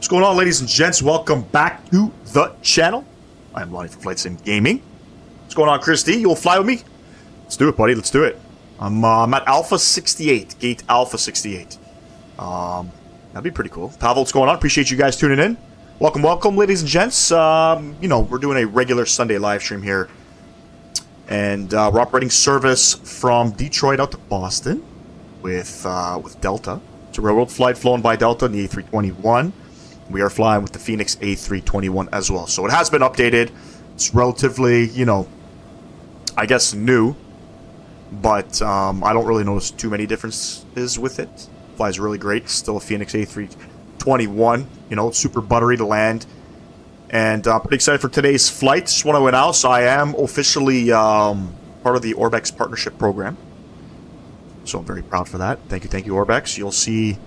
going on, ladies and gents? Welcome back to the channel. I'm Lonnie from Flight Sim Gaming. What's going on, Chris D? You'll fly with me? Let's do it, buddy. Let's do it. I'm at Alpha 68, Gate Alpha 68. That'd be pretty cool. Pavel, what's going on? Appreciate you guys tuning in. Welcome, welcome, ladies and gents. You know, we're doing a regular Sunday live stream here. And we're operating service from Detroit out to Boston with Delta. It's a railroad flight flown by Delta in the A321. We are flying with the Phoenix A321 as well. So it has been updated. It's relatively, you know, I guess new. But I don't really notice too many differences with it. Flies really great. Still a Phoenix A321. You know, super buttery to land. And pretty excited for today's flight. Just want to announce I am officially part of the Orbex partnership program. So I'm very proud for that. Thank you, Orbex. You'll see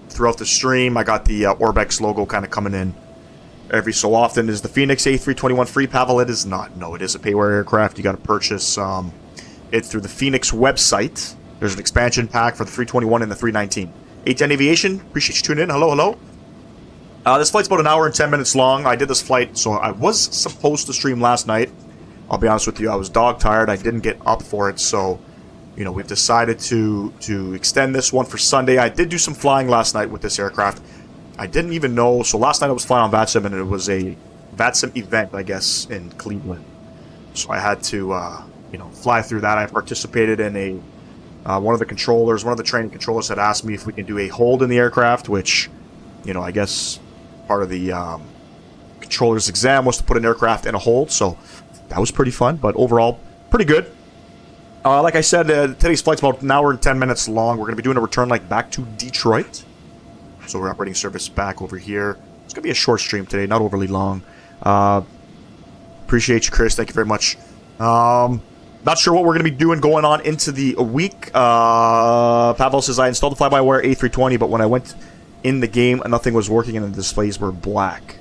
throughout the stream, I got the Orbex logo kind of coming in every so often. Is the Phoenix A321 free, Pavel? It is not. No, it is a payware aircraft. You got to purchase it through the Phoenix website. There's an expansion pack for the 321 and the 319. 810 Aviation, appreciate you tuning in. Hello, hello. This flight's about an hour and 10 minutes long. I did this flight, so I was supposed to stream last night. I'll be honest with you, I was dog tired. I didn't get up for it, so you know, we've decided to extend this one for Sunday. I did do some flying last night with this aircraft. I didn't even know. So last night I was flying on VATSIM, and it was a VATSIM event, I guess, in Cleveland. So I had to, you know, fly through that. I participated in a one of the controllers, one of the training controllers had asked me if we can do a hold in the aircraft, which, you know, I guess part of the controller's exam was to put an aircraft in a hold. So that was pretty fun, but overall, pretty good. Like I said, today's flight's about an hour and 10 minutes long. We're going to be doing a return leg back to Detroit. So we're operating service back over here. It's going to be a short stream today, not overly long. Appreciate you, Chris. Thank you very much. Not sure what we're going to be doing going on into the week. Pavel says, I installed the fly-by-wire A320, but when I went in the game, nothing was working and the displays were black.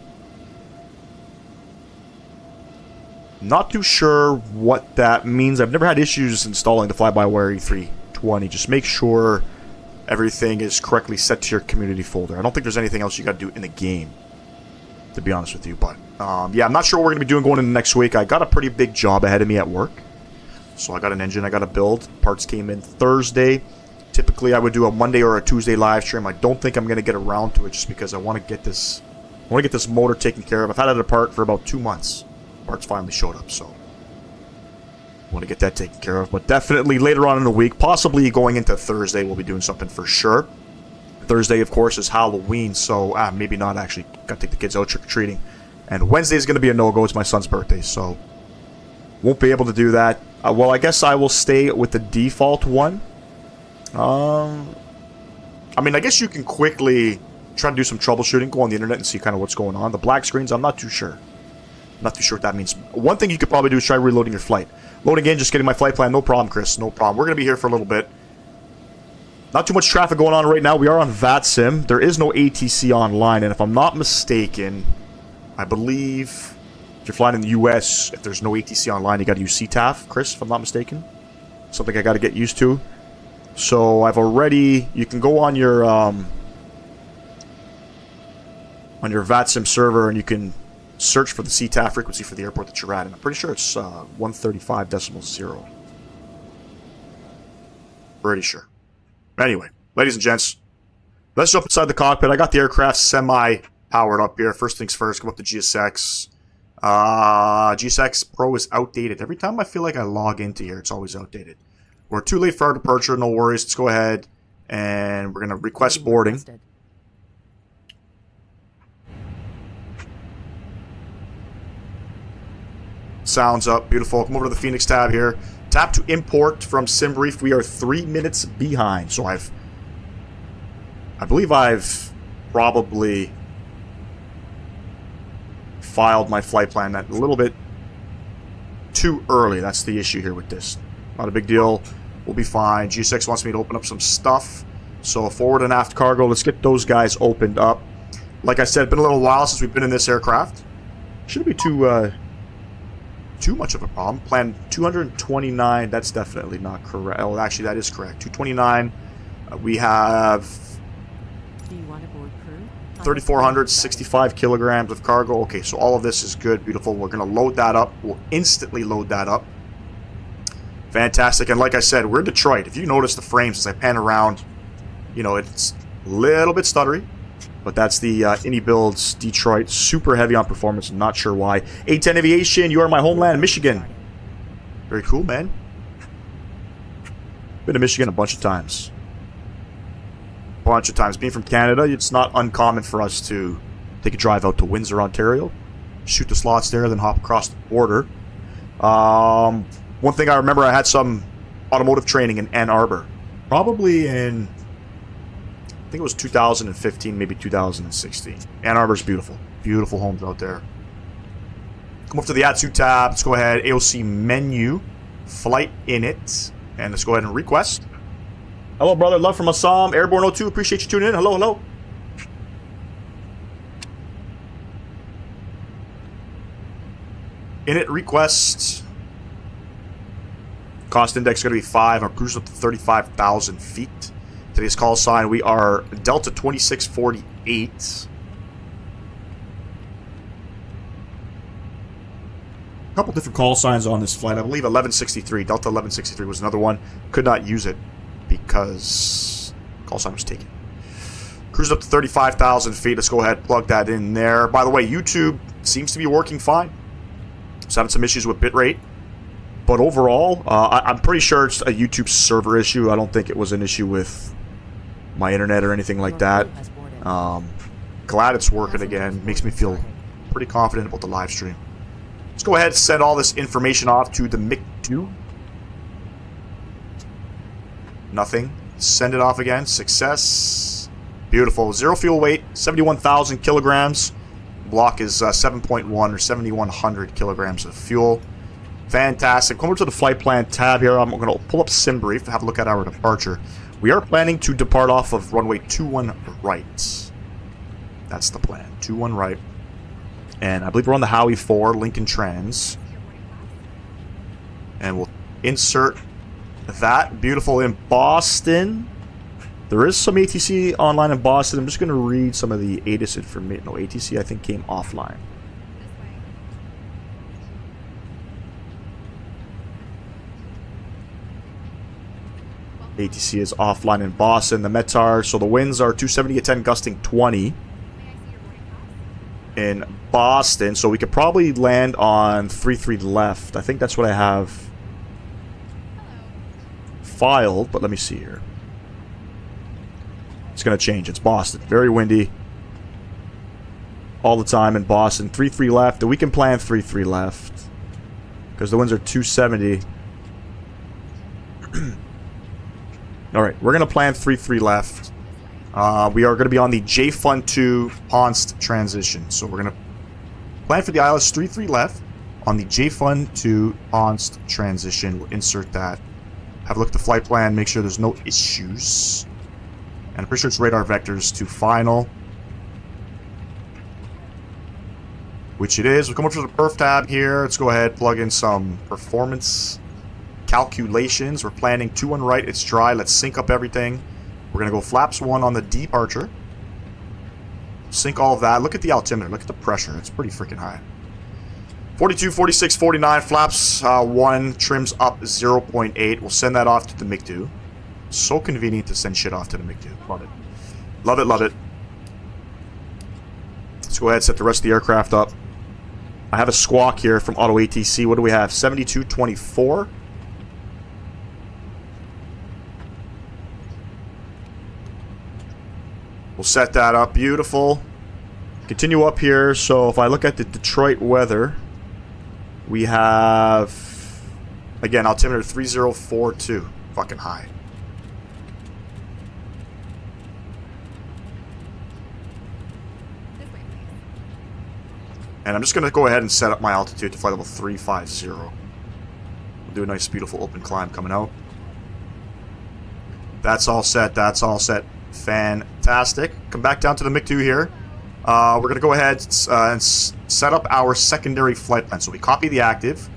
Not too sure what that means. I've never had issues installing the fly-by-wire E320. Just make sure everything is correctly set to your community folder. I don't think there's anything else you got to do in the game, to be honest with you. But yeah, I'm not sure what we're going to be doing going into next week. I got a pretty big job ahead of me at work. So I got an engine I got to build. Parts came in Thursday. Typically, I would do a Monday or a Tuesday live stream. I don't think I'm going to get around to it just because I want to get this motor taken care of. I've had it apart for about 2 months. Parts finally showed up, so I want to get that taken care of. But definitely later on in the week, possibly going into Thursday, we'll be doing something for sure. Thursday, of course, is Halloween, so maybe not actually. Got to take the kids out trick-or-treating. And Wednesday is going to be a no-go. It's my son's birthday, so won't be able to do that. Well, I guess I will stay with the default one. I mean, I guess you can quickly try to do some troubleshooting, go on the internet and see kind of what's going on. The black screens, I'm not too sure. Not too sure what that means. One thing you could probably do is try reloading your flight. Loading in, just getting my flight plan. No problem, Chris. No problem. We're going to be here for a little bit. Not too much traffic going on right now. We are on VATSIM. There is no ATC online. And if I'm not mistaken, I believe if you're flying in the US, if there's no ATC online, you got to use CTAF, Chris, if I'm not mistaken. Something I got to get used to. So I've already... You can go on your VATSIM server and you can search for the CTAF frequency for the airport that you're at, and I'm pretty sure it's 135.0. Pretty sure. Anyway, ladies and gents, let's jump inside the cockpit. I got the aircraft semi-powered up here. First things first, come up to GSX. GSX Pro is outdated. Every time I feel like I log into here, it's always outdated. We're too late for our departure, no worries. Let's go ahead, and we're going to request boarding. Sounds up. Beautiful. Come over to the Phoenix tab here. Tap to import from SimBrief. We are 3 minutes behind. So I believe I've probably filed my flight plan that a little bit too early. That's the issue here with this. Not a big deal. We'll be fine. G6 wants me to open up some stuff. So forward and aft cargo. Let's get those guys opened up. Like I said, been a little while since we've been in this aircraft. Shouldn't be too much of a problem. Plan 229, that's definitely not correct. Oh, actually, that is correct. 229. We have... Do you want to board crew? 3,465 kilograms of cargo. Okay, so all of this is good, beautiful. We're going to load that up. We'll instantly load that up. Fantastic. And like I said, we're Detroit. If you notice the frames as I pan around, you know, it's a little bit stuttery. But that's the Indy Builds Detroit. Super heavy on performance. Not sure why. A10 Aviation, you are my homeland, Michigan. Very cool, man. Been to Michigan a bunch of times. Being from Canada, it's not uncommon for us to take a drive out to Windsor, Ontario, shoot the slots there, then hop across the border. One thing I remember, I had some automotive training in Ann Arbor. Probably in, I think it was 2015, maybe 2016. Ann Arbor's beautiful. Beautiful homes out there. Come up to the Atsu tab. Let's go ahead. AOC menu. Flight in it. And let's go ahead and request. Hello, brother. Love from Assam. Airborne 02. Appreciate you tuning in. Hello, hello. Init request. Cost index is going to be 5. Our cruise up to 35,000 feet. Today's call sign, we are Delta 2648. A couple different call signs on this flight. I believe 1163. Delta 1163 was another one. Could not use it because call sign was taken. Cruise up to 35,000 feet. Let's go ahead and plug that in there. By the way, YouTube seems to be working fine. Just having some issues with bitrate. But overall, I'm pretty sure it's a YouTube server issue. I don't think it was an issue with my internet or anything like that. Glad it's working again. Makes me feel pretty confident about the live stream. Let's go ahead and send all this information off to the MiG-2. Nothing. Send it off again. Success. Beautiful. Zero fuel weight. 71,000 kilograms. Block is 7.1 or 7,100 kilograms of fuel. Fantastic. Come over to the flight plan tab here. I'm going to pull up SimBrief to have a look at our departure. We are planning to depart off of runway 21 right. That's the plan. 21 right. And I believe we're on the Howie 4, Lincoln Trans. And we'll insert that. Beautiful in Boston. There is some ATC online in Boston. I'm just going to read some of the ATIS information. No, ATC I think came offline. ATC is offline in Boston. The METAR, so the winds are 270 at 10, gusting 20 in Boston. So we could probably land on 33 left. I think that's what I have filed, but let me see here. It's going to change. It's Boston. Very windy all the time in Boston. 33 left. And we can plan 33 left because the winds are 270. Alright, we're going to plan 3-3 left. We are going to be on the JFun 2 Ponst transition. So we're going to plan for the ILS 3-3 left on the JFun 2 Ponst transition. We'll insert that. Have a look at the flight plan, make sure there's no issues. And I'm pretty sure it's radar vectors to final. Which it is. We'll come up to the perf tab here. Let's go ahead, plug in some performance calculations. We're planning 2-1 right. It's dry. Let's sync up everything. We're going to go flaps 1 on the departure. Sync all of that. Look at the altimeter. Look at the pressure. It's pretty freaking high. 42, 46, 49. Flaps 1. Trims up 0.8. We'll send that off to the MiG-2. So convenient to send shit off to the MiG-2. Love it. Love it, love it. Let's go ahead and set the rest of the aircraft up. I have a squawk here from Auto ATC. What do we have? 7224. We'll set that up. Beautiful. Continue up here. So if I look at the Detroit weather, we have, again, altimeter 3042. Fucking high. And I'm just going to go ahead and set up my altitude to flight level 350. We'll do a nice, beautiful open climb coming out. That's all set. That's all set. Fantastic. Come back down to the MiG-2 here. We're going to go ahead and set up our secondary flight plan. So we copy the active,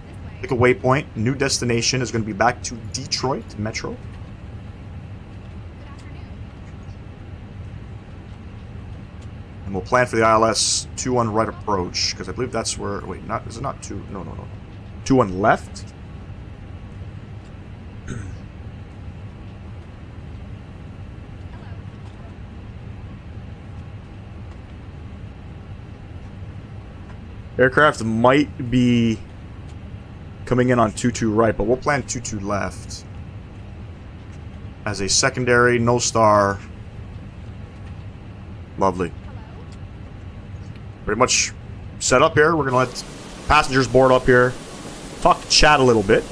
pick a waypoint. New destination is going to be back to Detroit Metro. And we'll plan for the ILS 2-1 right approach, because I believe that's where... Wait, not is it not 2? No, no, no. 2-1 left? Aircraft might be coming in on 2-2 right, but we'll plan 2-2 left. As a secondary, no star. Lovely. Pretty much set up here. We're going to let passengers board up here. Talk to chat a little bit.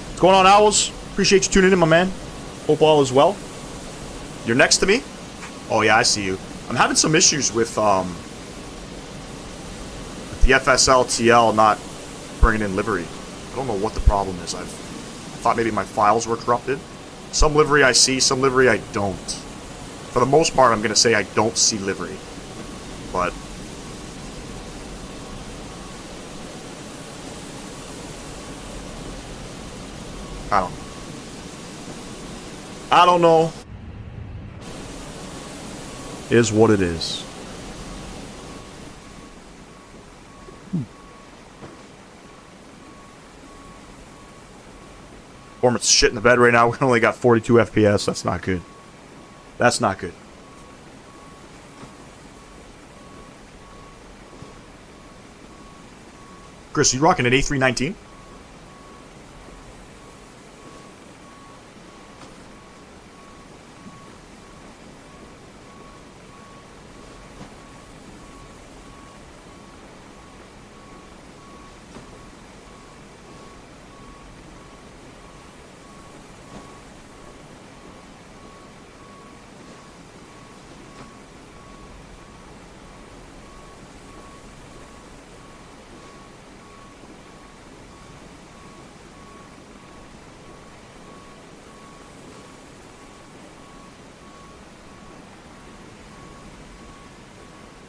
What's going on, Owls? Appreciate you tuning in, my man. Hope all is well. You're next to me? Oh, yeah, I see you. I'm having some issues with the FSL TL not bringing in livery. I don't know what the problem is. I thought maybe my files were corrupted. Some livery I see, some livery I don't. For the most part, I'm going to say I don't see livery. But... I don't know. Is what it is. Performance shit in the bed right now. We only got 42 FPS. That's not good. That's not good. Chris, you rocking an A319?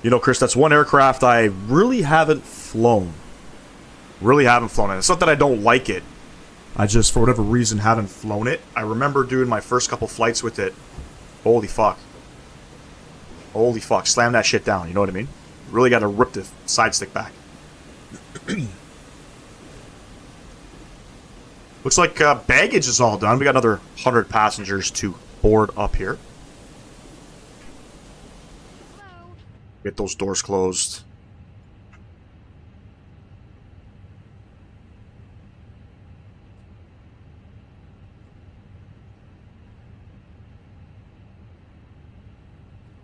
You know, Chris, that's one aircraft I really haven't flown. Really haven't flown it. It's not that I don't like it. I just, for whatever reason, haven't flown it. I remember doing my first couple flights with it. Holy fuck. Holy fuck. Slam that shit down, you know what I mean? Really got to rip the side stick back. Looks like baggage is all done. We got another 100 passengers to board up here. Get those doors closed.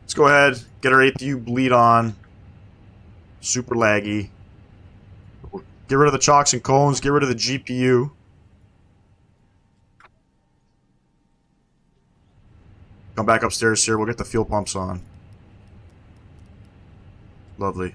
Let's go ahead, get our APU bleed on. Super laggy. Get rid of the chocks and cones, get rid of the GPU. Come back upstairs here, we'll get the fuel pumps on. Lovely.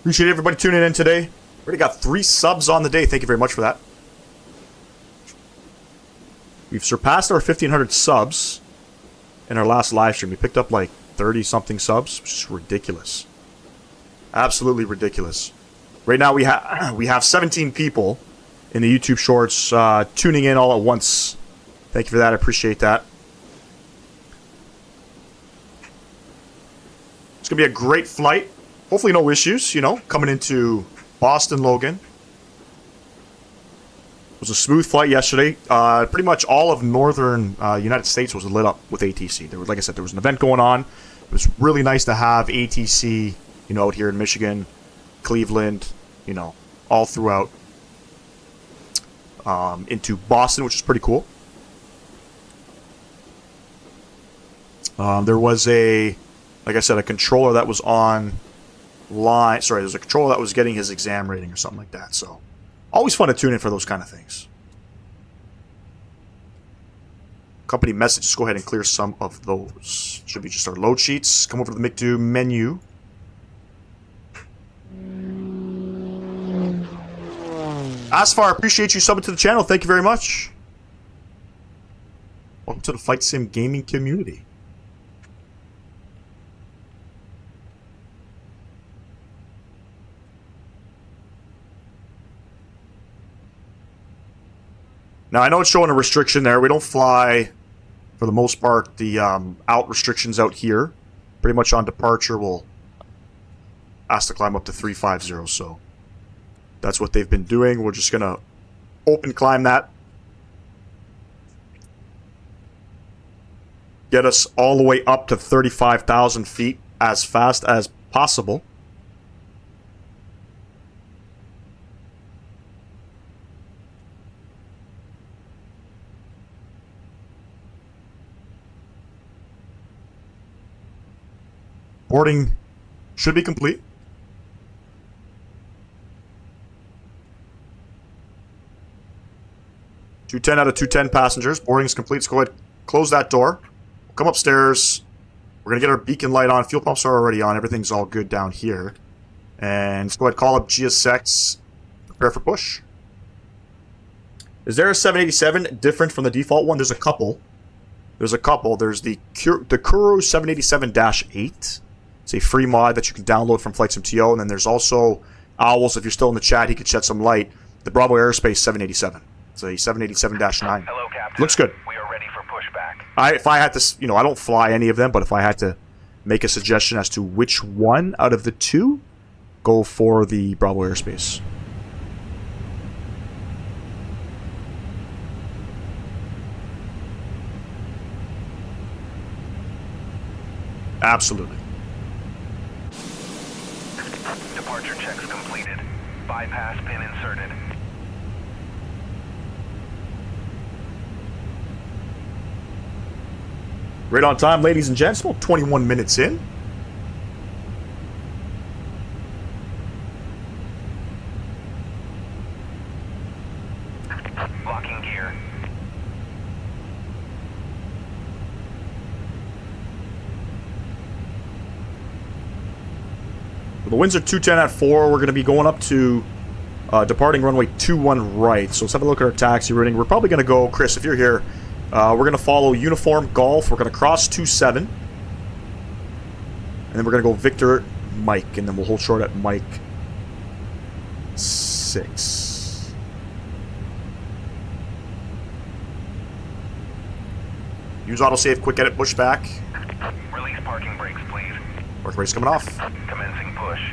Appreciate everybody tuning in today. Already got 3 subs on the day. Thank you very much for that. We've surpassed our 1,500 subs in our last live stream. We picked up like 30-something subs, which is ridiculous. Absolutely ridiculous. Right now we have 17 people in the YouTube Shorts tuning in all at once. Thank you for that. I appreciate that. It's going to be a great flight. Hopefully no issues, you know, coming into Boston, Logan. was a smooth flight yesterday. Pretty much all of northern United States was lit up with ATC. There was, like I said, there was an event going on. It was really nice to have ATC, you know, out here in Michigan, Cleveland, you know, all throughout into Boston, which is pretty cool. There was like I said, a controller that was on line. Sorry, there's a controller that was getting his exam rating or something like that. So, always fun to tune in for those kind of things. Company message. Just go ahead and clear some of those. Should be just our load sheets. Come over to the MiG2 menu. Asfar, appreciate you subbing to the channel. Thank you very much. Welcome to the Flight Sim gaming community. Now, I know it's showing a restriction there. We don't fly, for the most part, the out restrictions out here. Pretty much on departure, we'll ask to climb up to 350, so that's what they've been doing. We're just going to open climb that. Get us all the way up to 35,000 feet as fast as possible. Boarding should be complete. $210 out of $210 passengers. Boarding is complete. Let's go ahead, close that door. Come upstairs. We're going to get our beacon light on. Fuel pumps are already on. Everything's all good down here. And let's go ahead, call up GSX. Prepare for push. Is there a 787 different from the default one? There's a couple. There's the Kuro 787-8. It's a free mod that you can download from Flight Sim.to, and then there's also Owls. If you're still in the chat, he could shed some light. The Bravo Aerospace 787. It's a 787-9. Hello, Captain. Looks good. We are ready for pushback. If I had to, you know, I don't fly any of them, but if I had to make a suggestion as to which one out of the two, go for the Bravo Aerospace. Absolutely. Departure checks completed. Bypass pin inserted. Right on time, ladies and gents. About 21 minutes in. Locking gear. The winds are 210 at 4. We're going to be going up to departing runway 21 right. So let's have a look at our taxi routing. We're probably going to go, Chris, if you're here, we're going to follow Uniform Golf. We're going to cross 27. And then we're going to go Victor Mike. And then we'll hold short at Mike 6. Use autosave, quick edit, pushback. Release parking brakes, please. Parking brakes coming off. Commencing push.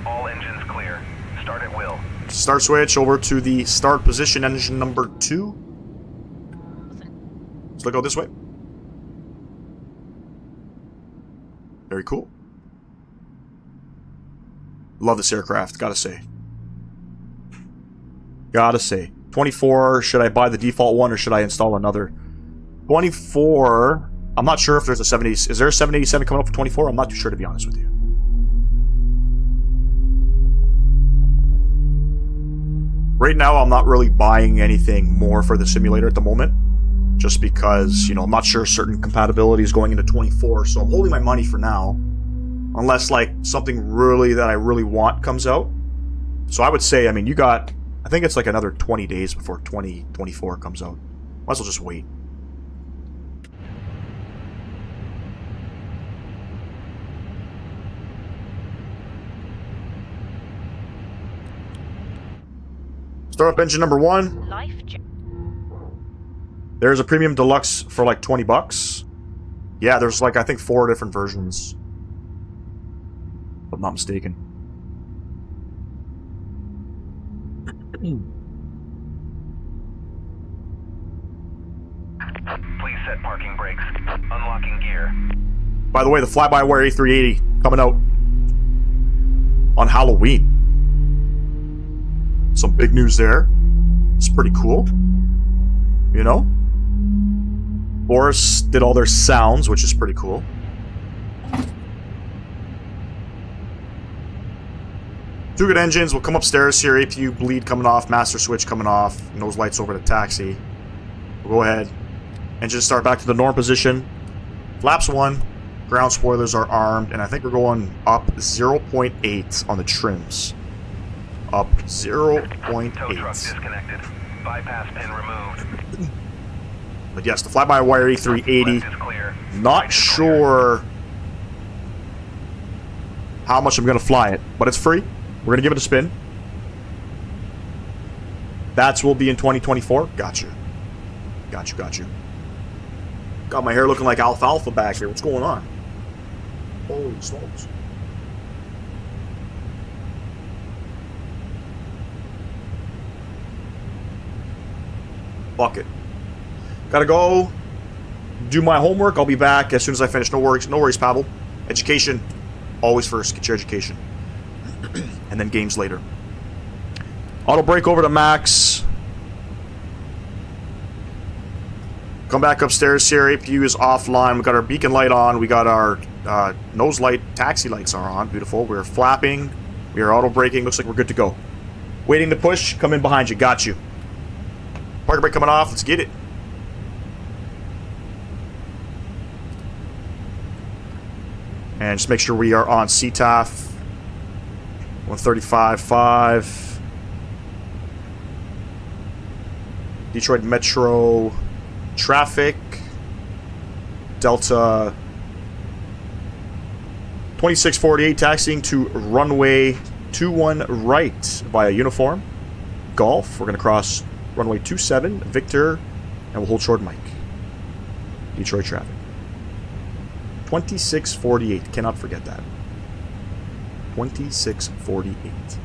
All engines clear. Start at will. Start switch over to the start position, engine number 2. Let's go this way. Very cool. Love this aircraft, gotta say. Gotta say. 24, should I buy the default one or should I install another? 24, I'm not sure if there's a 70. Is there a 787 coming up for 24? I'm not too sure, to be honest with you. Right now, I'm not really buying anything more for the simulator at the moment. Just because, you know, I'm not sure certain compatibility is going into 24, so I'm holding my money for now. Unless, like, something really that I really want comes out. So I would say, I mean, you got, I think it's like another 20 days before 2024 comes out. Might as well just wait. Start up engine number 1. There's a premium deluxe for like 20 bucks. Yeah, there's like, I think 4 different versions. If I'm not mistaken. Please set parking brakes. Unlocking gear. By the way, the fly-by-wire A380 coming out on Halloween. Some big news there. It's pretty cool. You know? Boris did all their sounds, which is pretty cool. Two good engines. We'll come upstairs here. APU bleed coming off. Master switch coming off. Nose lights over to taxi. We'll go ahead. Engines start back to the norm position. Flaps 1. Ground spoilers are armed. And I think we're going up 0.8 on the trims. Up 0.8. Tow truck disconnected. Bypass pin removed. But yes, the fly-by-wire A380. Left is clear. Not Right is clear. sure how much I'm going to fly it, but it's free. We're going to give it a spin. That's will be in 2024. Got you. Got you, got you. Got my hair looking like alfalfa back here. What's going on? Holy smokes. Fuck it. Gotta go do my homework. I'll be back as soon as I finish. No worries, Pavel. Education, always first. Get your education. And then games later. Auto brake over to max. Come back upstairs here. APU is offline. We got our beacon light on. We got our nose light. Taxi lights are on. Beautiful. We're flapping. We are auto braking. Looks like we're good to go. Waiting to push. Come in behind you. Got you. Parking brake coming off. Let's get it. And just make sure we are on CTAF. 135.5. Detroit Metro traffic. Delta 2648 taxiing to runway 21 right via uniform. Golf. We're going to cross runway 27, Victor, and we'll hold short Mike. Detroit traffic. 2648. Cannot forget that. 2648.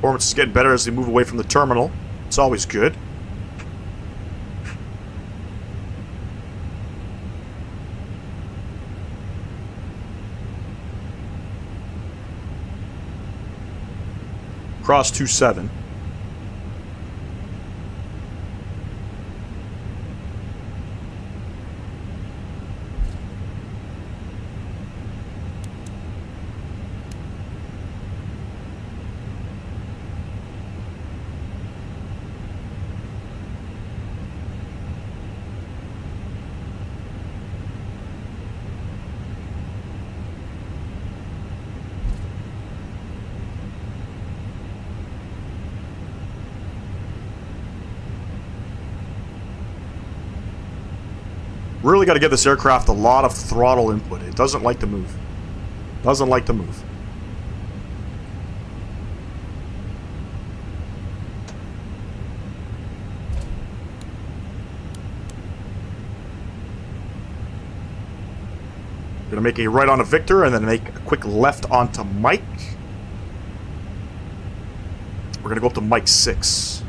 Performance is getting better as they move away from the terminal. It's always good. Cross 27. Really got to give this aircraft a lot of throttle input. It doesn't like to move. Doesn't like to move. Gonna make a right onto Victor and then make a quick left onto Mike. We're gonna go up to Mike 6.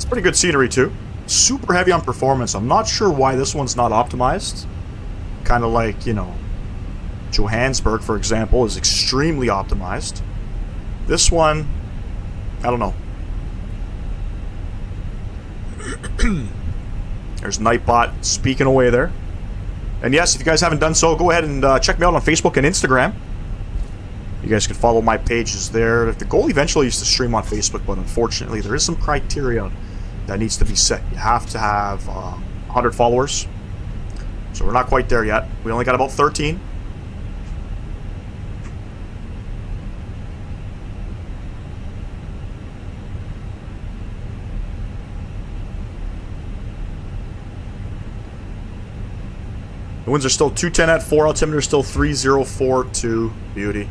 Pretty good scenery too. Super heavy on performance. I'm not sure why this one's not optimized. Kind of like, you know, Johannesburg, for example, is extremely optimized. This one, I don't know. There's Nightbot speaking away there. And yes, if you guys haven't done so, go ahead and check me out on Facebook and Instagram. You guys can follow my pages there. The goal eventually is to stream on Facebook, but unfortunately there is some criteria that needs to be set. You have to have 100 followers. So we're not quite there yet. We only got about 13. The winds are still 210 at 4. Altimeter is still 3042. Beauty.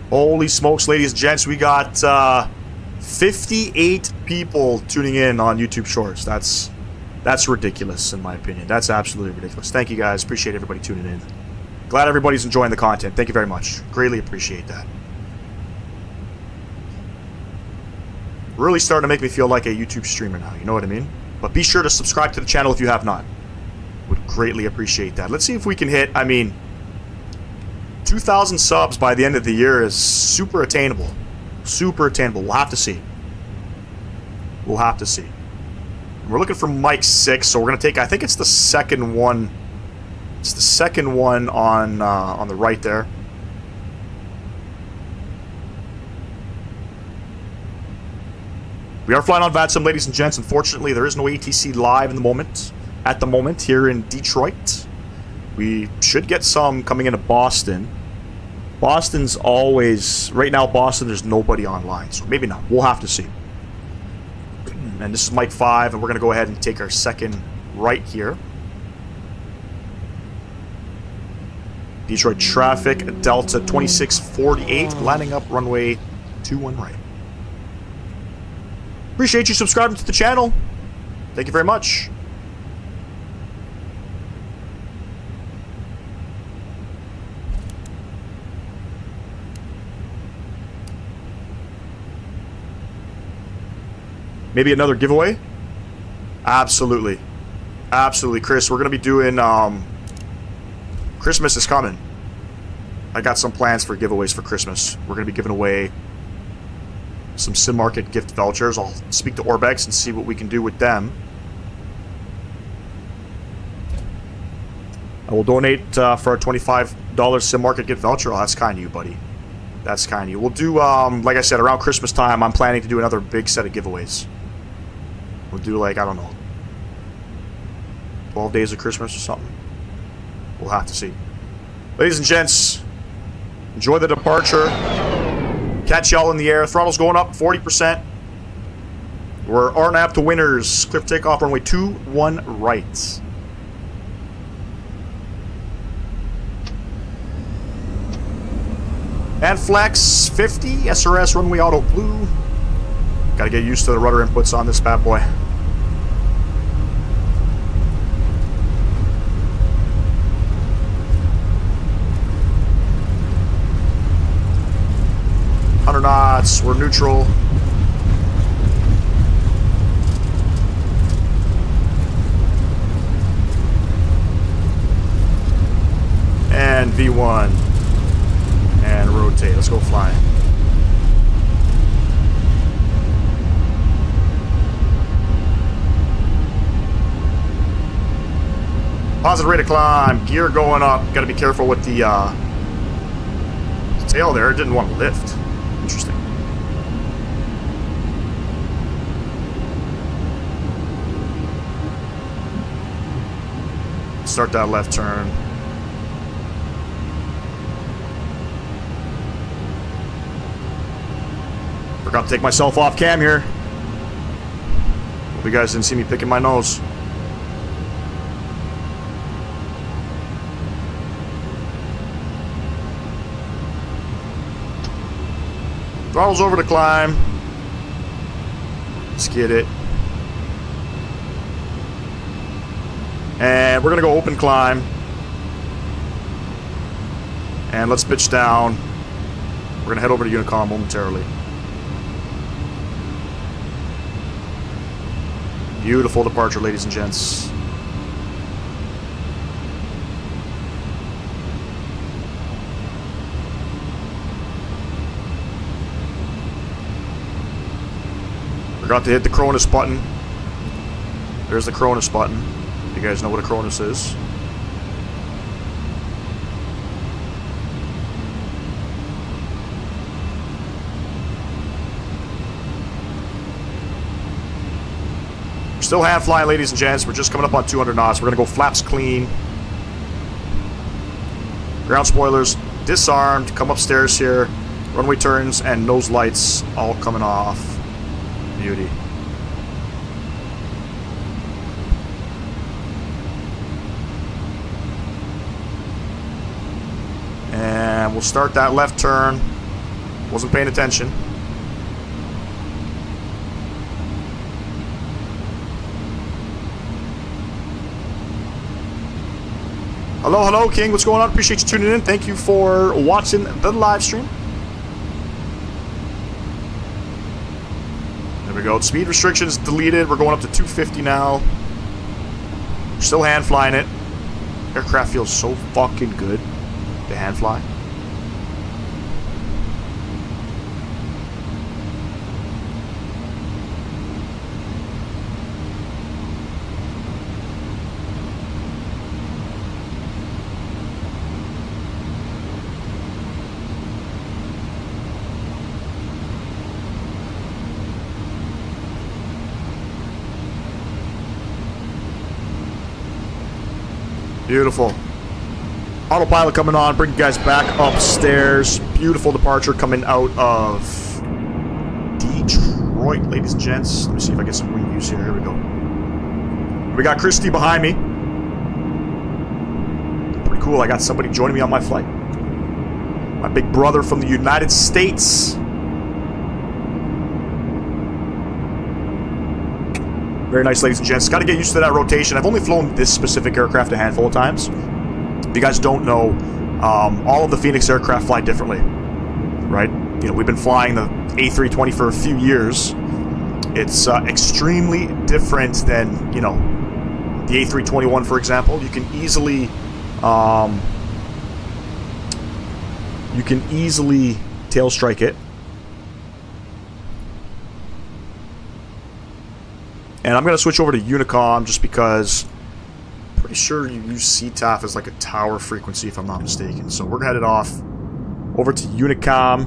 Holy smokes, ladies and gents, we got 58 people tuning in on YouTube Shorts. That's ridiculous, in my opinion. That's absolutely ridiculous. Thank you, guys. Appreciate everybody tuning in. Glad everybody's enjoying the content. Thank you very much. Greatly appreciate that. Really starting to make me feel like a YouTube streamer now, you know what I mean? But be sure to subscribe to the channel if you have not. Would greatly appreciate that. Let's see if we can hit, 2,000 subs by the end of the year is super attainable. Super attainable. We'll have to see. We'll have to see. And we're looking for Mike 6, so we're going to take, I think it's the second one. It's the second one on the right there. We are flying on VATSIM, ladies and gents. Unfortunately, there is no ATC live at the moment here in Detroit. We should get some coming into Boston. Boston's always... Right now, Boston, there's nobody online, so maybe not. We'll have to see. And this is Mike 5, and we're going to go ahead and take our second right here. Detroit traffic, Delta 2648, landing up runway 21 right. Appreciate you subscribing to the channel. Thank you very much. Maybe another giveaway? Absolutely. Absolutely, Chris. We're going to be doing... Christmas is coming. I got some plans for giveaways for Christmas. We're going to be giving away some Sim Market gift vouchers. I'll speak to Orbex and see what we can do with them. I will donate for a $25 Sim Market gift voucher. Oh, that's kind of you, buddy. That's kind of you. We'll do, like I said, around Christmas time, I'm planning to do another big set of giveaways. We'll do, like, I don't know, 12 days of Christmas or something. We'll have to see. Ladies and gents, Enjoy the departure. Catch y'all in the air. Throttle's going up 40%. We're RNAV to winners. Clear for takeoff, runway 21 right. And flex 50, SRS, runway auto blue. Gotta get used to the rudder inputs on this bad boy. Knots, we're neutral. And V1. And rotate. Let's go flying. Positive rate of climb. Gear going up. Got to be careful with the tail there. It didn't want to lift. Interesting. Start that left turn. Forgot to take myself off cam here. Hope you guys didn't see me picking my nose. Throttle's over to climb. Let's get it. And we're gonna go open climb. And let's pitch down. We're gonna head over to Unicom momentarily. Beautiful departure, ladies and gents. Forgot to hit the Cronus button. There's the Cronus button. You guys know what a Cronus is. We're still hand flying, ladies and gents. We're just coming up on 200 knots. We're going to go flaps clean. Ground spoilers disarmed. Come upstairs here. Runway turns and nose lights all coming off. Beauty. And we'll start that left turn. Wasn't paying attention. Hello, hello, King. What's going on? Appreciate you tuning in. Thank you for watching the live stream. There we go. Speed restrictions deleted. We're going up to 250 now. We're still hand flying it. Aircraft feels so fucking good to hand fly. Beautiful. Autopilot coming on, bring you guys back upstairs. Beautiful departure coming out of Detroit, ladies and gents. Let me see if I get some wing views here. Here we go. We got Christy behind me. Pretty cool. I got somebody joining me on my flight. My big brother from the United States. Very nice, ladies and gents. Got to get used to that rotation. I've only flown this specific aircraft a handful of times. If you guys don't know, all of the Phoenix aircraft fly differently, right? You know, we've been flying the A320 for a few years. It's extremely different than, you know, the A321, for example. You can easily tail strike it. And I'm going to switch over to Unicom just because I'm pretty sure you use CTAF as like a tower frequency, if I'm not mistaken. So we're headed off over to Unicom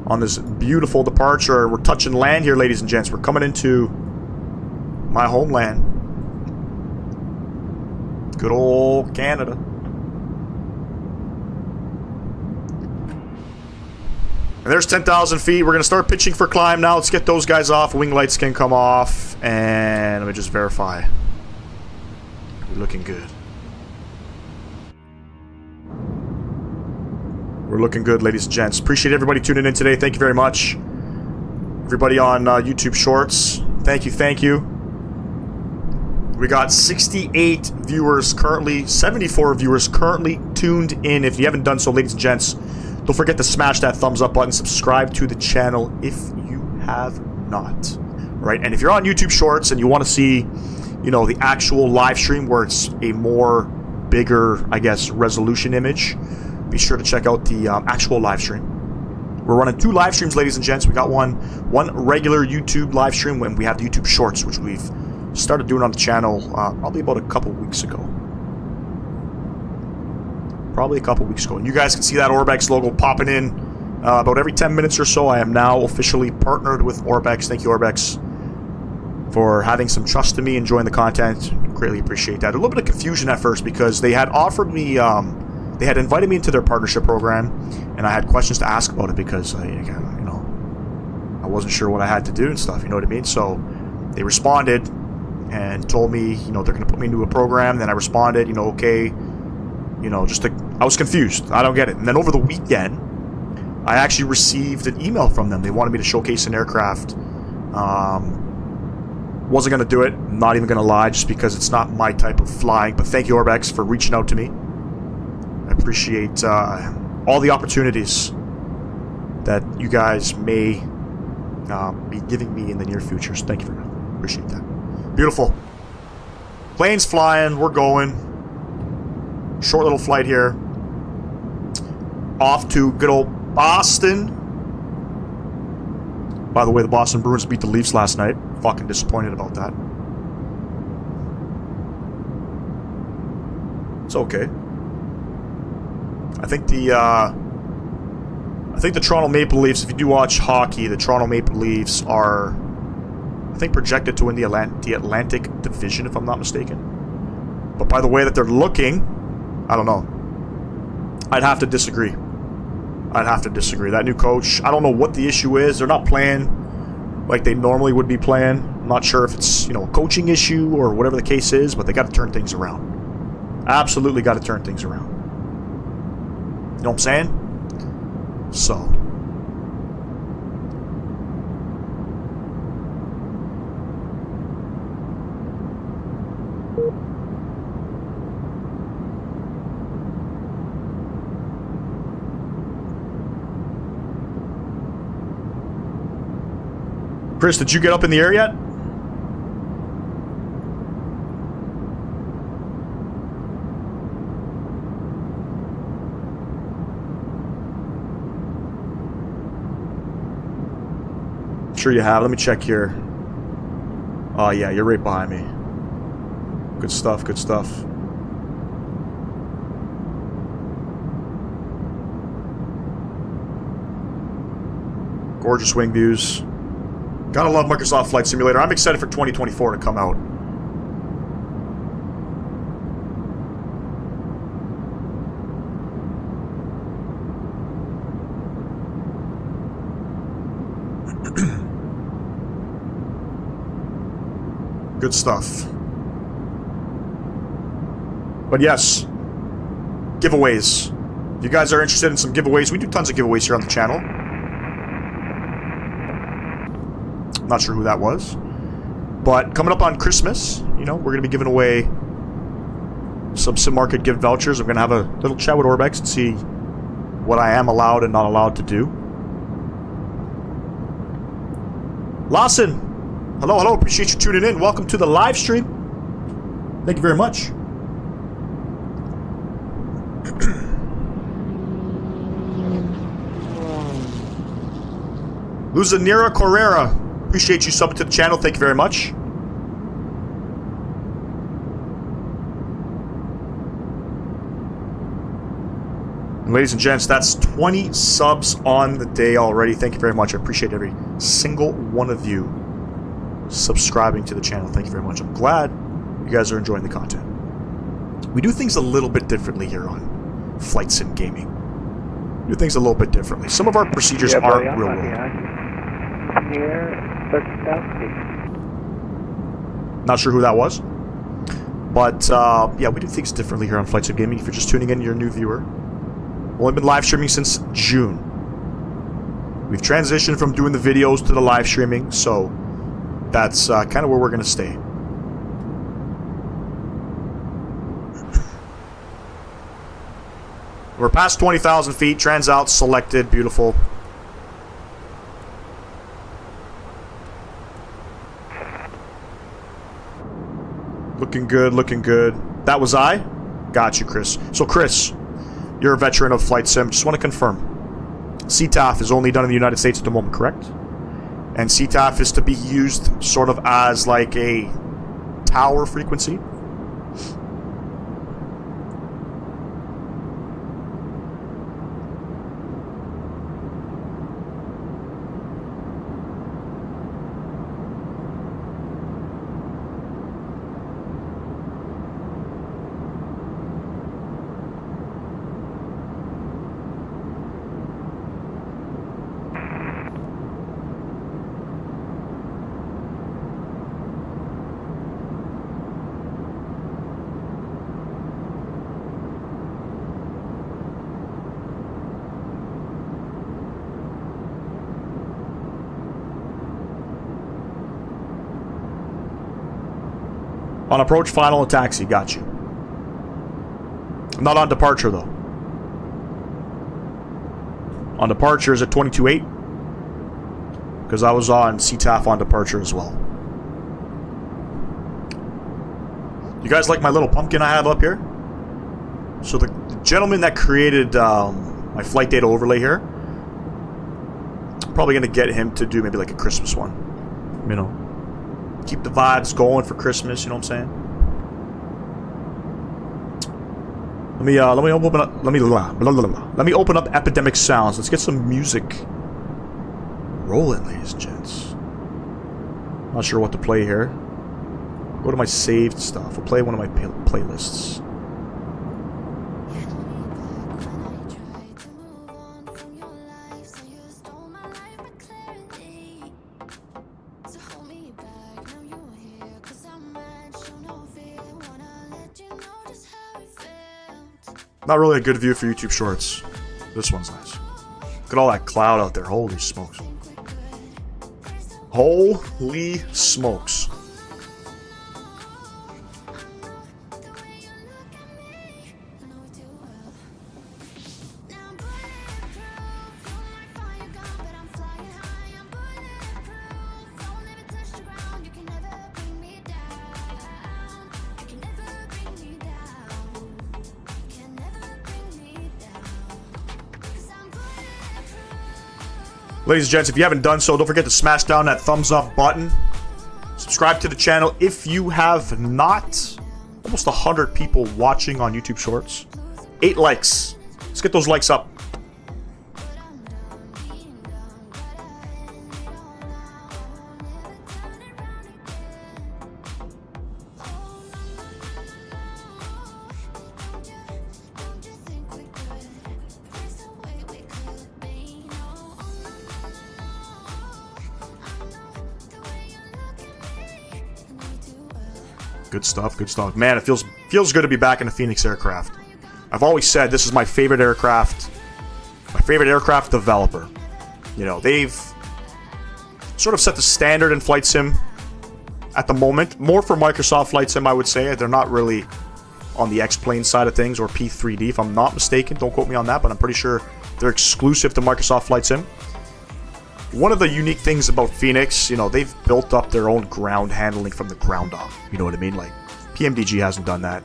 on this beautiful departure. We're touching land here, ladies and gents. We're coming into my homeland. Good old Canada. And there's 10,000 feet. We're going to start pitching for climb now. Let's get those guys off. Wing lights can come off. And let me just verify. We're looking good. We're looking good, ladies and gents. Appreciate everybody tuning in today. Thank you very much. Everybody on YouTube Shorts. Thank you, thank you. We got 68 viewers currently, 74 viewers currently tuned in. If you haven't done so, ladies and gents, don't forget to smash that thumbs up button. Subscribe to the channel if you have not. Right? And if you're on YouTube Shorts and you want to see, you know, the actual live stream where it's a more bigger, I guess, resolution image, be sure to check out the actual live stream. We're running 2 live streams, ladies and gents. We got one regular YouTube live stream, and we have the YouTube Shorts, which we've started doing on the channel probably about a couple weeks ago. And you guys can see that Orbex logo popping in about every 10 minutes or so. I am now officially partnered with Orbex. Thank you, Orbex, for having some trust in me, enjoying the content. Greatly appreciate that. A little bit of confusion at first because they had offered me, they had invited me into their partnership program, and I had questions to ask about it because, again, you know, I wasn't sure what I had to do and stuff, you know what I mean? So they responded and told me, you know, they're going to put me into a program. Then I responded, you know, okay, you know, I was confused. I don't get it. And then over the weekend, I actually received an email from them. They wanted me to showcase an aircraft. Wasn't going to do it. Not even going to lie, just because it's not my type of flying. But thank you, Orbex, for reaching out to me. I appreciate all the opportunities that you guys may be giving me in the near future. So thank you very much. Appreciate that. Beautiful. Plane's flying. We're going. Short little flight here. Off to good old Boston. By the way, the Boston Bruins beat the Leafs last night. Fucking disappointed about that. It's okay. I think the Toronto Maple Leafs, if you do watch hockey, the Toronto Maple Leafs are, I think, projected to win the Atlantic Division, if I'm not mistaken. But by the way that they're looking, I don't know. I'd have to disagree. That new coach, I don't know what the issue is. They're not playing like they normally would be playing. I'm not sure if it's, you know, a coaching issue or whatever the case is, but they got to turn things around. Absolutely got to turn things around. You know what I'm saying? So. Chris, did you get up in the air yet? Sure you have. Let me check here. Oh, yeah, you're right behind me. Good stuff, good stuff. Gorgeous wing views. Gotta love Microsoft Flight Simulator. I'm excited for 2024 to come out. Good stuff. But yes, giveaways. If you guys are interested in some giveaways, we do tons of giveaways here on the channel. Not sure who that was. But coming up on Christmas, you know, we're going to be giving away some sim market gift vouchers. I'm going to have a little chat with Orbex and see what I am allowed and not allowed to do. Lawson, hello, hello. Appreciate you tuning in. Welcome to the live stream. Thank you very much. Luzanira Correra, appreciate you subbing to the channel. Thank you very much. And ladies and gents, that's 20 subs on the day already. Thank you very much. I appreciate every single one of you subscribing to the channel. Thank you very much. I'm glad you guys are enjoying the content. We do things a little bit differently here on Flight Sim Gaming. do things a little bit differently. Some of our procedures aren't real world. Not sure who that was. But, yeah, we do things differently here on Flight Sim Gaming. If you're just tuning in, you're a new viewer. We've only been live streaming since June. We've transitioned from doing the videos to the live streaming, so that's kind of where we're going to stay. We're past 20,000 feet. Trans out, selected, beautiful. Looking good, looking good. That was I? Got you, Chris. So, Chris, you're a veteran of Flight Sim. Just want to confirm. CTAF is only done in the United States at the moment, correct? And CTAF is to be used sort of as like a tower frequency? On approach, final, and taxi. Got you. Not on departure, though. On departure is at 22.8. Because I was on CTAF on departure as well. You guys like my little pumpkin I have up here? So the gentleman that created my flight data overlay here, I'm probably going to get him to do maybe like a Christmas one. You know. Keep the vibes going for Christmas, you know what I'm saying? Let me open up Epidemic Sounds. Let's get some music rolling, ladies and gents. Not sure what to play here. Go to my saved stuff. We'll play one of my playlists. Not really a good view for YouTube Shorts. This one's nice. Look at all that cloud out there. Holy smokes. Holy smokes. Ladies and gents, if you haven't done so, don't forget to smash down that thumbs up button. Subscribe to the channel if you have not. Almost 100 people watching on YouTube Shorts. 8 likes. Let's get those likes up. Good stuff, good stuff. Man, it feels good to be back in a Phoenix aircraft. I've always said this is my favorite aircraft. My favorite aircraft developer. You know, they've sort of set the standard in Flight Sim at the moment. More for Microsoft Flight Sim, I would say. They're not really on the X-Plane side of things, or P3D, if I'm not mistaken. Don't quote me on that, but I'm pretty sure they're exclusive to Microsoft Flight Sim. One of the unique things about Phoenix, you know, they've built up their own ground handling from the ground up. You know what I mean? Like, PMDG hasn't done that.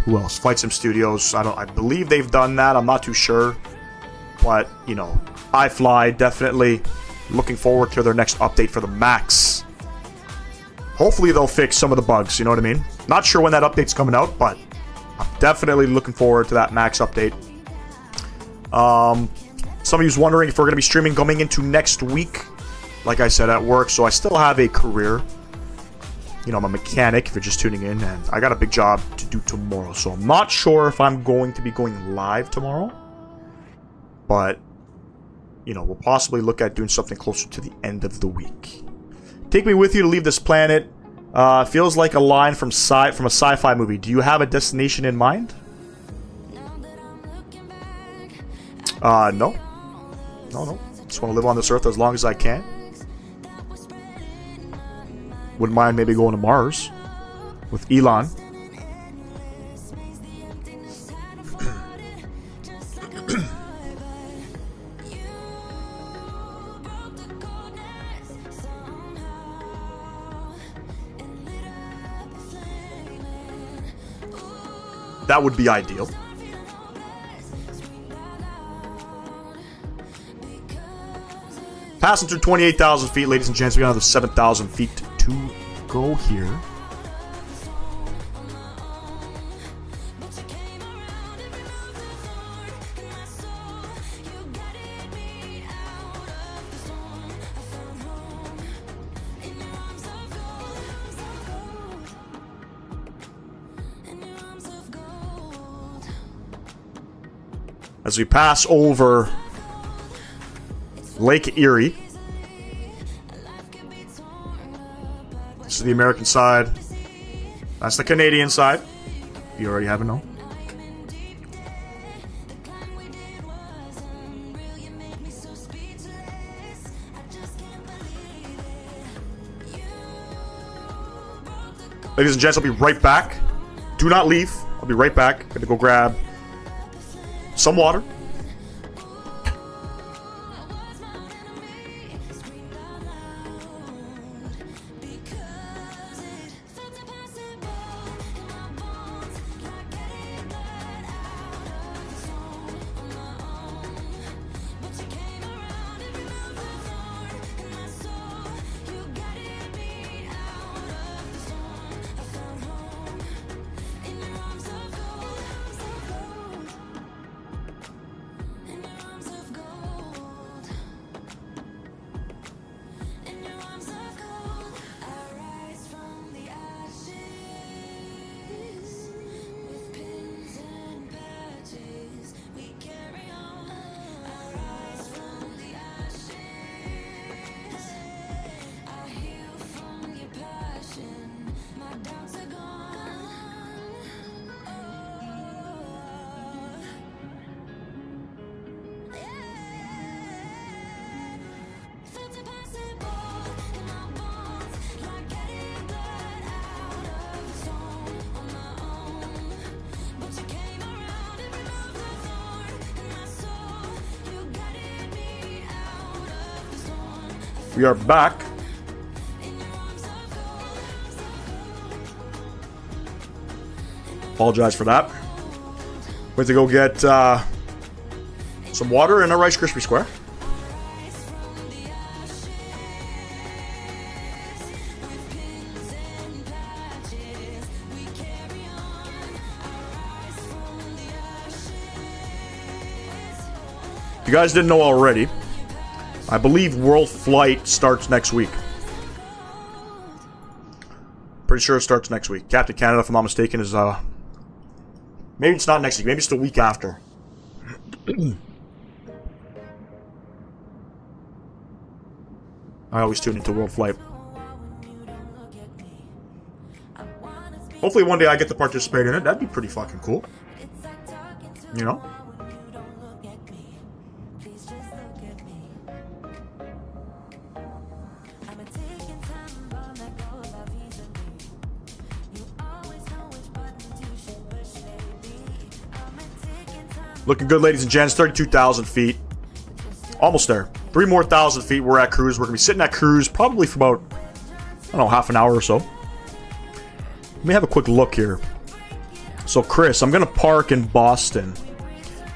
Who else? Flight Sim Studios. I believe they've done that. I'm not too sure. But, you know, iFly, definitely looking forward to their next update for the Max. Hopefully they'll fix some of the bugs, you know what I mean? Not sure when that update's coming out, but I'm definitely looking forward to that Max update. Some of you's wondering if we're going to be streaming coming into next week. Like I said, at work, so I still have a career. You know, I'm a mechanic, if you're just tuning in, and I got a big job to do tomorrow. So I'm not sure if I'm going to be going live tomorrow. But, you know, we'll possibly look at doing something closer to the end of the week. Take me with you to leave this planet. Feels like a line from a sci-fi movie. Do you have a destination in mind? No. No. Just want to live on this earth as long as I can. Wouldn't mind maybe going to Mars with Elon. That would be ideal. Passing through 28,000 feet, ladies and gents. We got another 7,000 feet to go here. As we pass over Lake Erie. This is the American side. That's the Canadian side. You already haven't known. Ladies and gents, I'll be right back. Do not leave. I'll be right back. Gonna go grab some water. We are back. Apologize for that. Went to go get some water and a Rice Krispie square. If you guys didn't know already, I believe World Flight starts next week. Pretty sure it starts next week. Captain Canada, if I'm not mistaken, is maybe it's not next week. Maybe it's the week after. I always tune into World Flight. Hopefully one day I get to participate in it. That'd be pretty fucking cool. You know? Looking good, ladies and gents. 32,000 feet. Almost there. 3 more 1,000 feet. We're at cruise. We're going to be sitting at cruise probably for about, I don't know, half an hour or so. Let me have a quick look here. So, Chris, I'm going to park in Boston.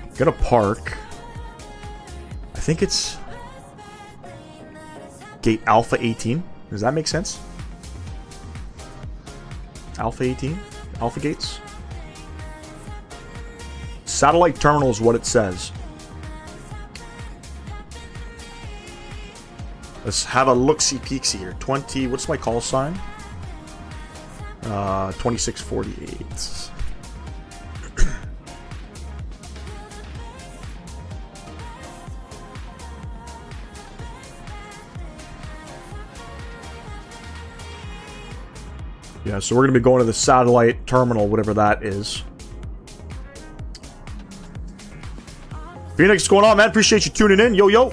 I'm going to park. I think it's gate Alpha 18. Does that make sense? Alpha 18? Alpha gates? Satellite terminal is what it says. Let's have a look-see-peeksy here. 20, what's my call sign? 2648. Yeah, so we're going to be going to the satellite terminal, whatever that is. Phoenix, what's going on, man? Appreciate you tuning in. Yo, yo.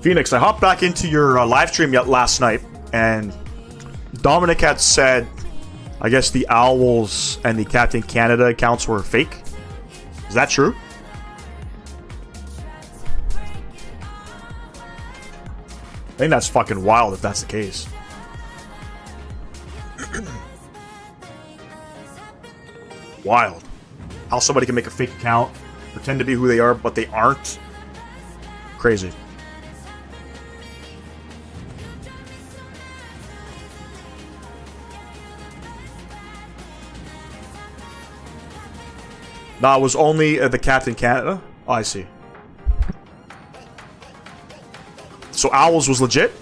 Phoenix, I hopped back into your live stream last night, and Dominic had said, I guess the Owls and the Captain Canada accounts were fake. Is that true? I think that's fucking wild if that's the case. Wild. How somebody can make a fake account, pretend to be who they are, but they aren't. Crazy. No, it was only the Captain Canada. Oh, I see. So Owls was legit?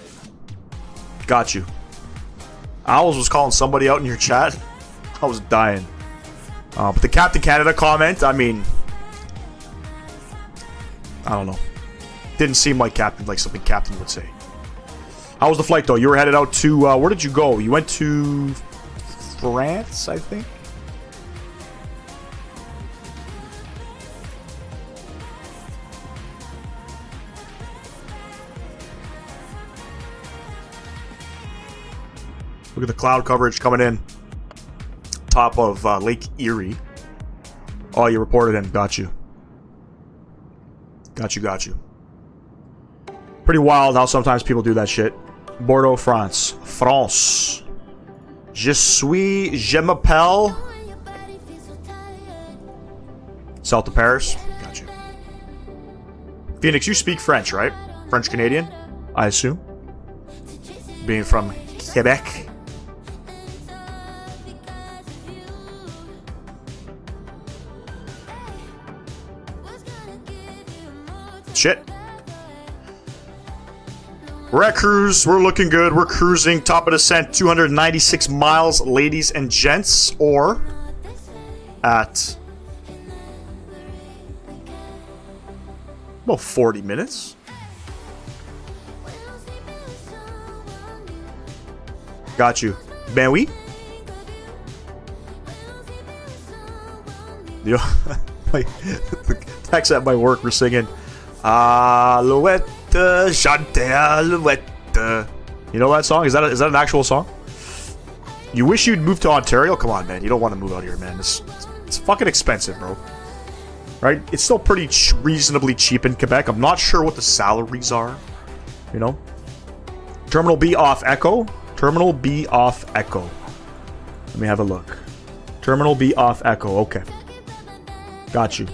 Got you. Owls was calling somebody out in your chat. I was dying. But the Captain Canada comment, I mean, I don't know. Didn't seem like something Captain would say. How was the flight though? You were headed out to where did you go? You went to France, I think. Look at the cloud coverage coming in. Top of Lake Erie. Oh, you reported in. Got you. Got you. Pretty wild how sometimes people do that shit. Bordeaux, France. France. Je m'appelle. South of Paris. Got you. Phoenix, you speak French, right? French Canadian, I assume. Being from Quebec. Shit. We're at cruise. We're looking good. We're cruising. Top of descent. 296 miles, ladies and gents. Or at about 40 minutes. Got you. Ben oui. Yo, the text at my work, we're singing Alouette, chante Alouette. You know that song? Is that an actual song? You wish you'd move to Ontario? Come on, man. You don't want to move out here, man. It's fucking expensive, bro. Right? It's still pretty reasonably cheap in Quebec. I'm not sure what the salaries are. You know? Terminal B off Echo. Terminal B off Echo. Let me have a look. Terminal B off Echo. Okay. Got you.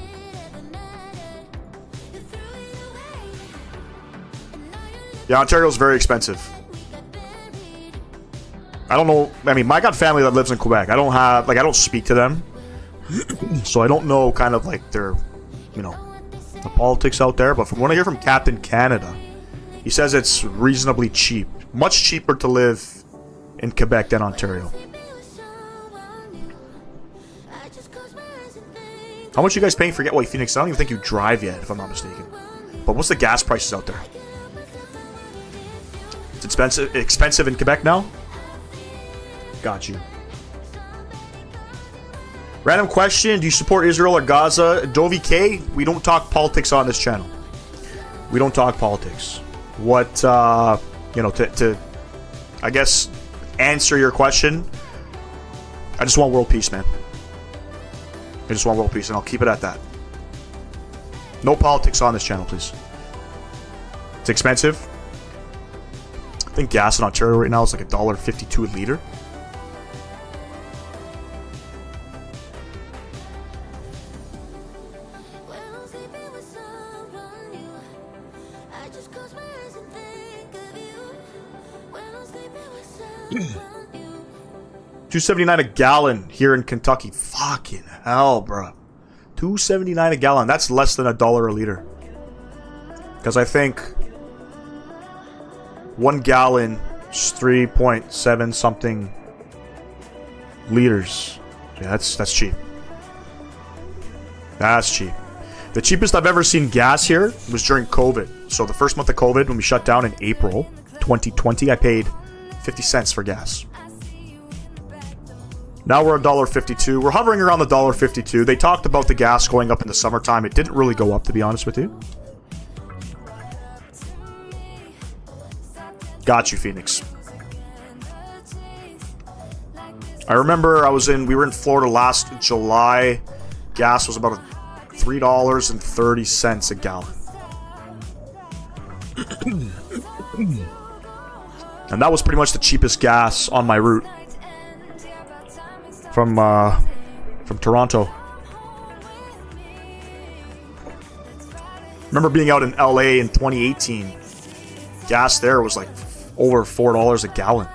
Yeah, Ontario's very expensive. I don't know. I mean, I got family that lives in Quebec. I don't speak to them. So I don't know kind of like their, you know, the politics out there. But from what I hear from Captain Canada, he says it's reasonably cheap. Much cheaper to live in Quebec than Ontario. How much are you guys paying for Gateway Phoenix? I don't even think you drive yet, if I'm not mistaken. But what's the gas prices out there? It's expensive in Quebec now? Got you. Random question. Do you support Israel or Gaza? Dovi K, we don't talk politics on this channel. We don't talk politics. What, you know, to I guess, answer your question, I just want world peace, man. I just want world peace, and I'll keep it at that. No politics on this channel, please. It's expensive. I think gas in Ontario right now is like $1.52 a liter. $2.79 a gallon here in Kentucky. Fucking hell, bro. $2.79 a gallon. That's less than $1 a liter. Because I think 1 gallon is 3.7 something liters. Yeah, that's cheap. That's cheap. The cheapest I've ever seen gas here was during COVID. So the first month of COVID, when we shut down in April 2020, I paid 50 cents for gas. Now we're $1.52. We're hovering around the $1.52. They talked about the gas going up in the summertime. It didn't really go up, to be honest with you. Got you, Phoenix. I remember we were in Florida last July. Gas was about $3.30 a gallon. And that was pretty much the cheapest gas on my route from Toronto. Remember being out in LA in 2018. Gas there was like over $4 a gallon.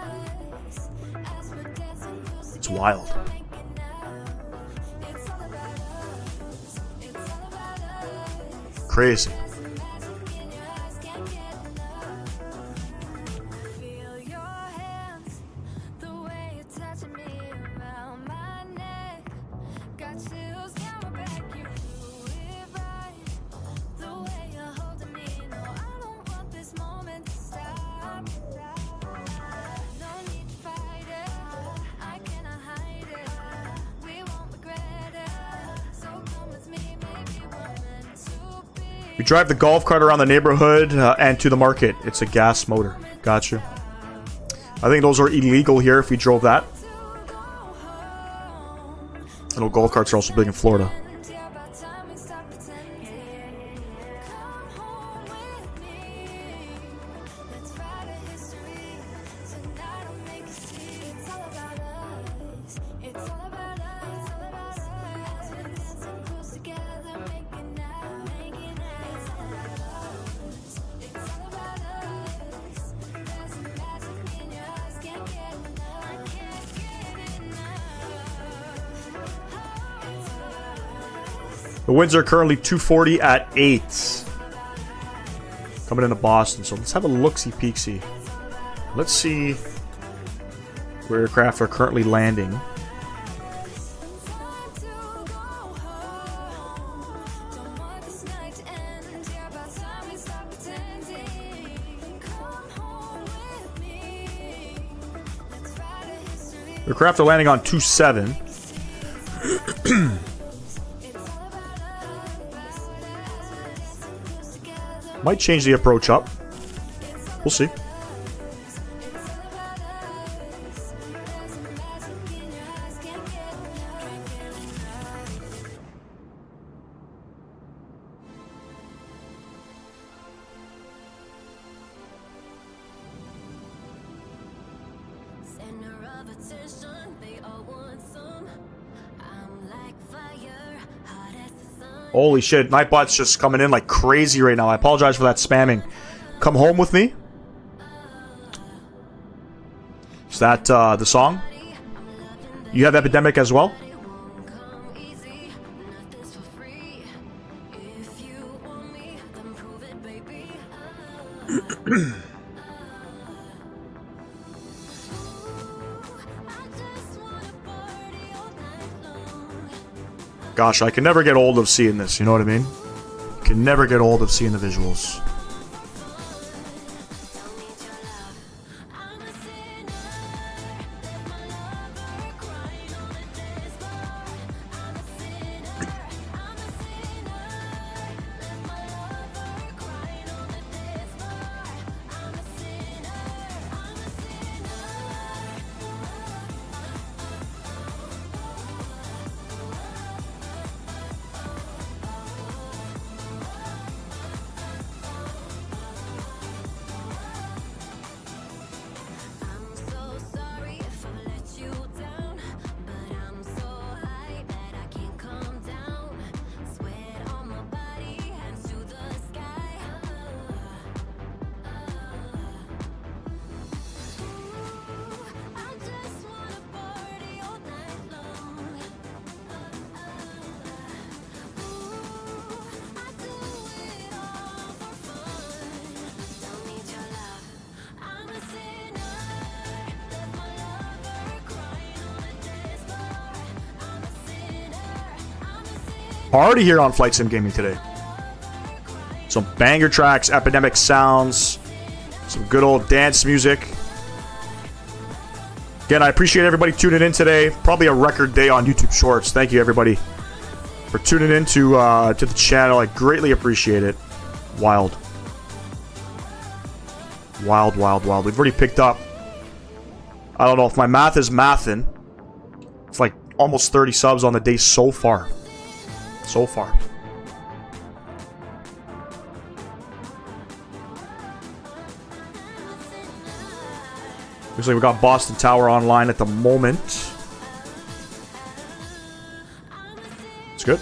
It's wild. Crazy. We drive the golf cart around the neighborhood and to the market. It's a gas motor. Gotcha. I think those are illegal here if we drove that. I know golf carts are also big in Florida. The winds are currently 240 at 8. Coming into Boston. So let's have a look-see-peek-see. Let's see where aircraft are currently landing. Aircraft are landing on 27. Might change the approach up. We'll see. Holy shit, Nightbot's just coming in like crazy right now. I apologize for that spamming. Come home with me. Is that the song? You have Epidemic as well? Gosh, I can never get old of seeing this, you know what I mean? Can never get old of seeing the visuals. Party here on Flight Sim Gaming today. Some banger tracks, Epidemic sounds. Some good old dance music. Again, I appreciate everybody tuning in today. Probably a record day on YouTube Shorts. Thank you, everybody, for tuning in to the channel. I greatly appreciate it. Wild. Wild, wild, wild. We've already picked up, I don't know if my math is mathin'. It's like almost 30 subs on the day so far. So far. Looks like we got Boston Tower online at the moment. It's good.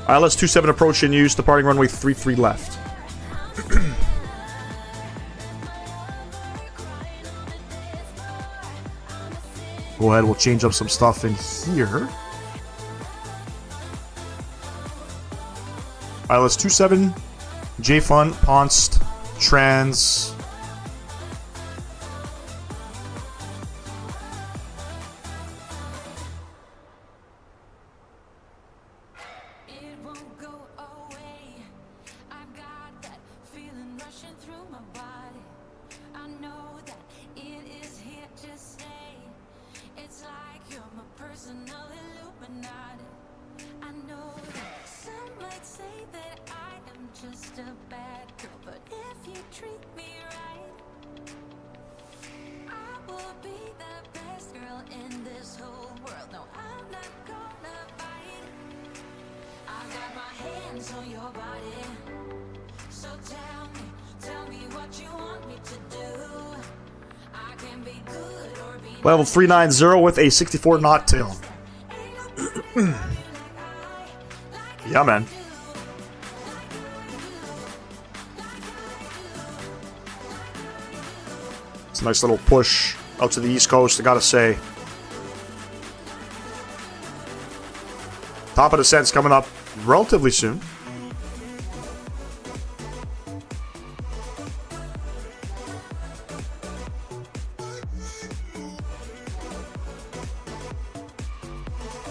ILS 27 approach in use. Departing runway 33 left. Go ahead, we'll change up some stuff in here. ILS 27, J-Fun, Ponst, Trans. Level 390 with a 64 knot tail. Yeah, man. It's a nice little push out to the East Coast, I gotta say. Top of descent's coming up relatively soon.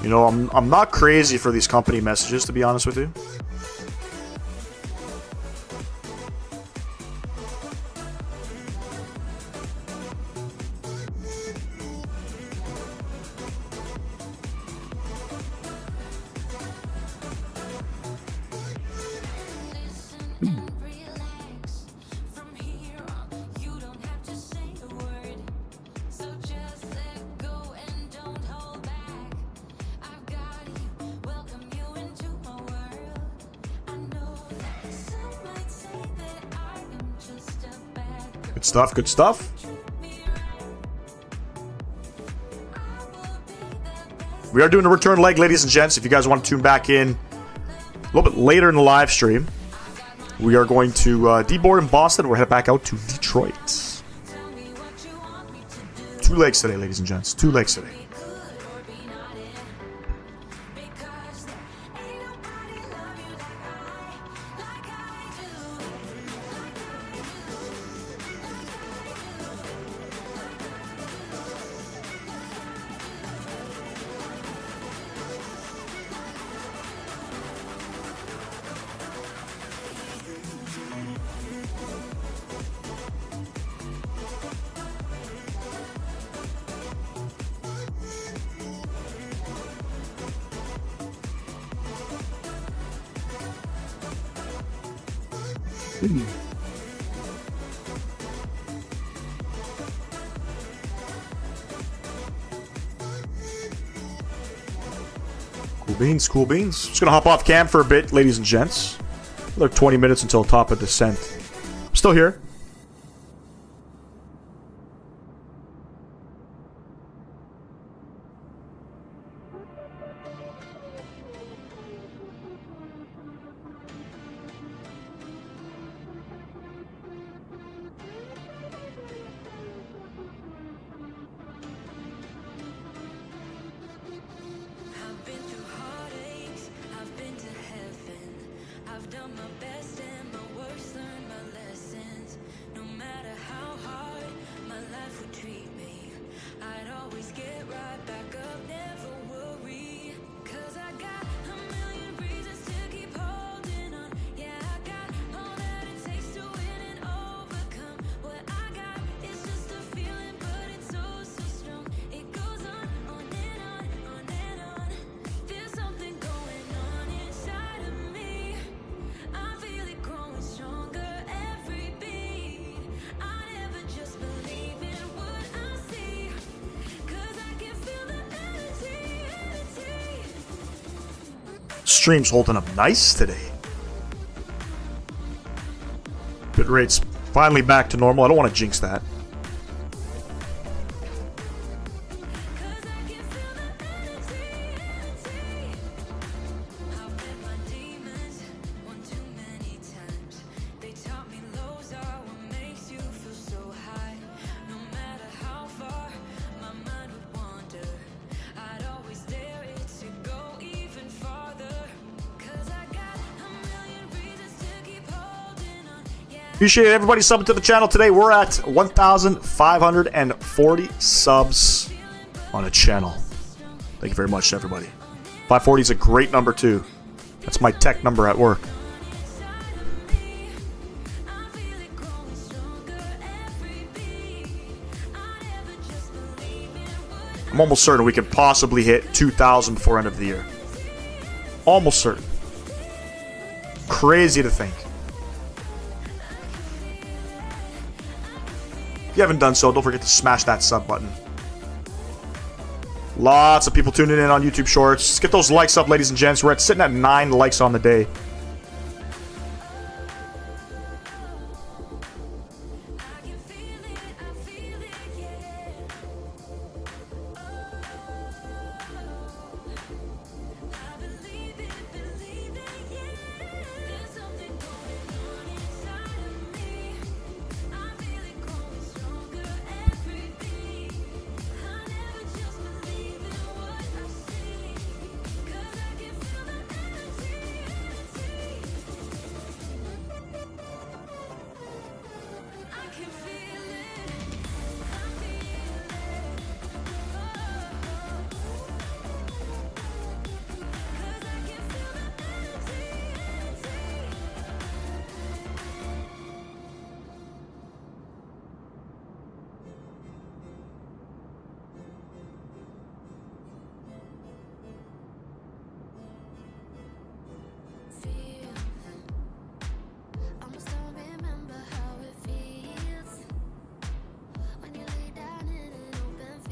You know, I'm not crazy for these company messages, to be honest with you. Good stuff, good stuff. We are doing a return leg, ladies and gents. If you guys want to tune back in a little bit later in the live stream, we are going to deboard in Boston. We're headed back out to Detroit. 2 legs today, ladies and gents. 2 legs today. Cool beans, cool beans. Just gonna hop off cam for a bit, ladies and gents. Another 20 minutes until top of descent. I'm still here. I've done my best and my worst, learned my lessons. Stream's holding up nice today. Bit rate's finally back to normal. I don't want to jinx that. Appreciate everybody subbing to the channel today. We're at 1,540 subs on a channel. Thank you very much to everybody. 540 is a great number too. That's my tech number at work. I'm almost certain we could possibly hit 2,000 before end of the year. Almost certain. Crazy to think. If you haven't done so, don't forget to smash that sub button. Lots of people tuning in on YouTube Shorts. Let's get those likes up, ladies and gents. We're sitting at 9 likes on the day.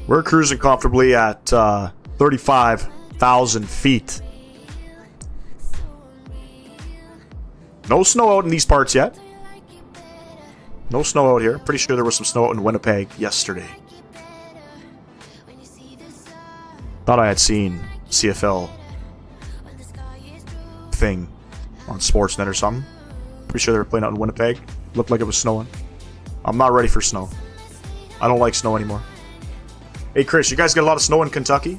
We're cruising comfortably at 35,000 feet. No snow out in these parts yet. No snow out here. Pretty sure there was some snow out in Winnipeg yesterday. Thought I had seen CFL thing on Sportsnet or something. Pretty sure they were playing out in Winnipeg. Looked like it was snowing. I'm not ready for snow. I don't like snow anymore. Hey Chris, you guys get a lot of snow in Kentucky?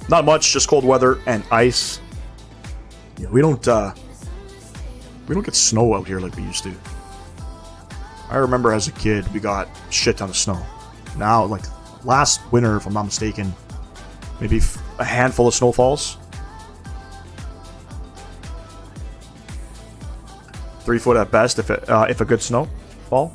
Not much, just cold weather and ice. Yeah, we don't get snow out here like we used to. I remember as a kid we got shit ton of snow. Now, like last winter, if I'm not mistaken, maybe a handful of snowfalls. 3 foot at best if a good snowfall.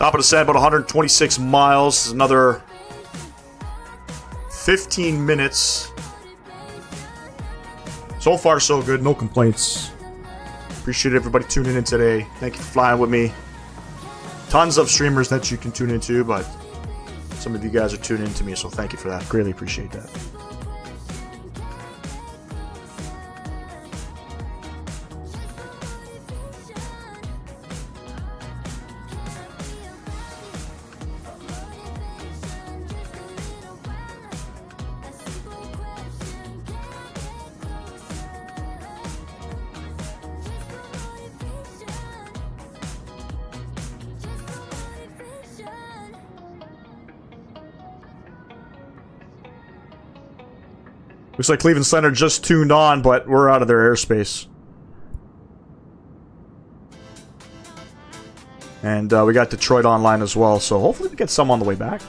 Top of the sand, about 126 miles. Another 15 minutes. So far, so good. No complaints. Appreciate everybody tuning in today. Thank you for flying with me. Tons of streamers that you can tune into, but some of you guys are tuning into me, so thank you for that. Greatly appreciate that. Looks like Cleveland Center just tuned on, but we're out of their airspace. And we got Detroit online as well, so hopefully we get some on the way back.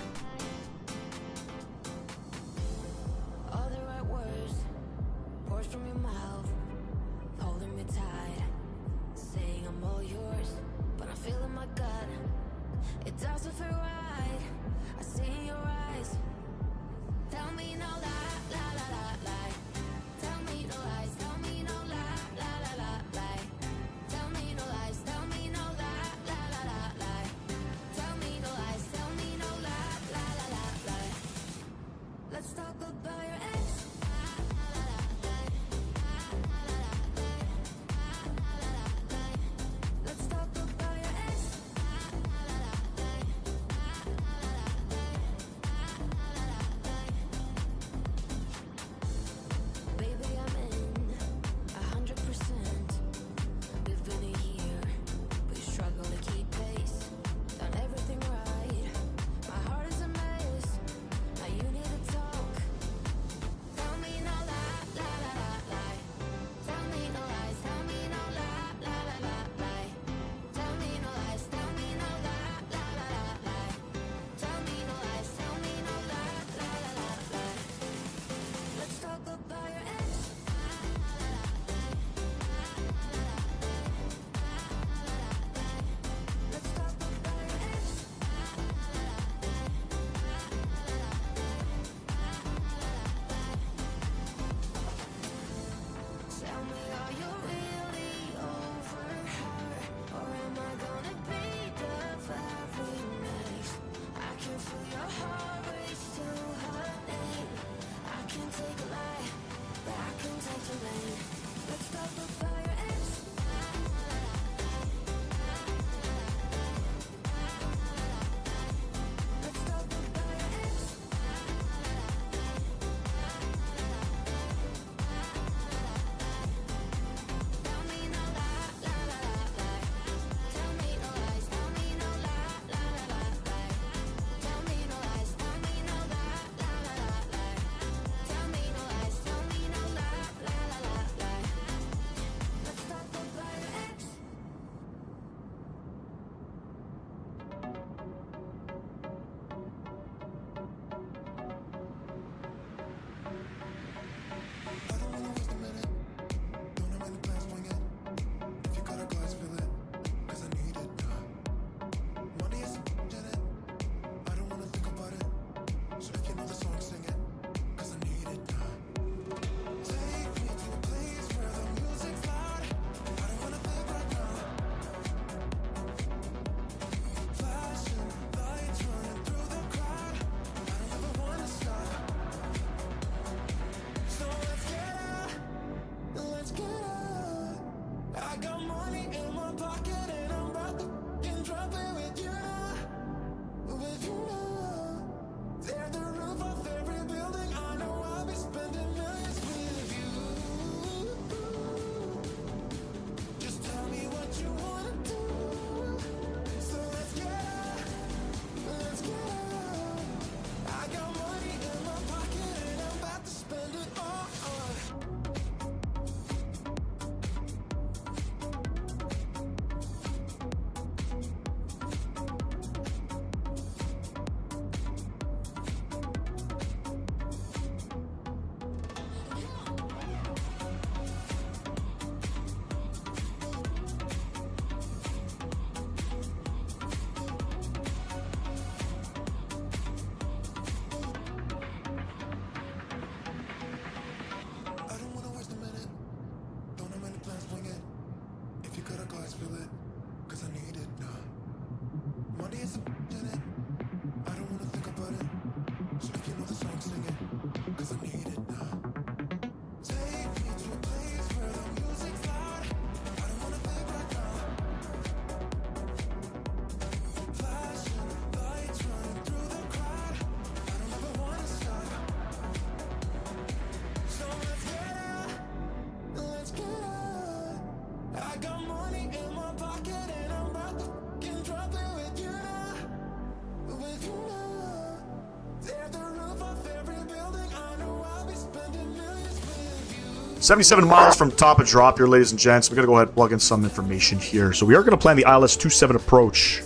77 miles from top of drop here, ladies and gents. We're going to go ahead and plug in some information here. So we are going to plan the ILS-27 approach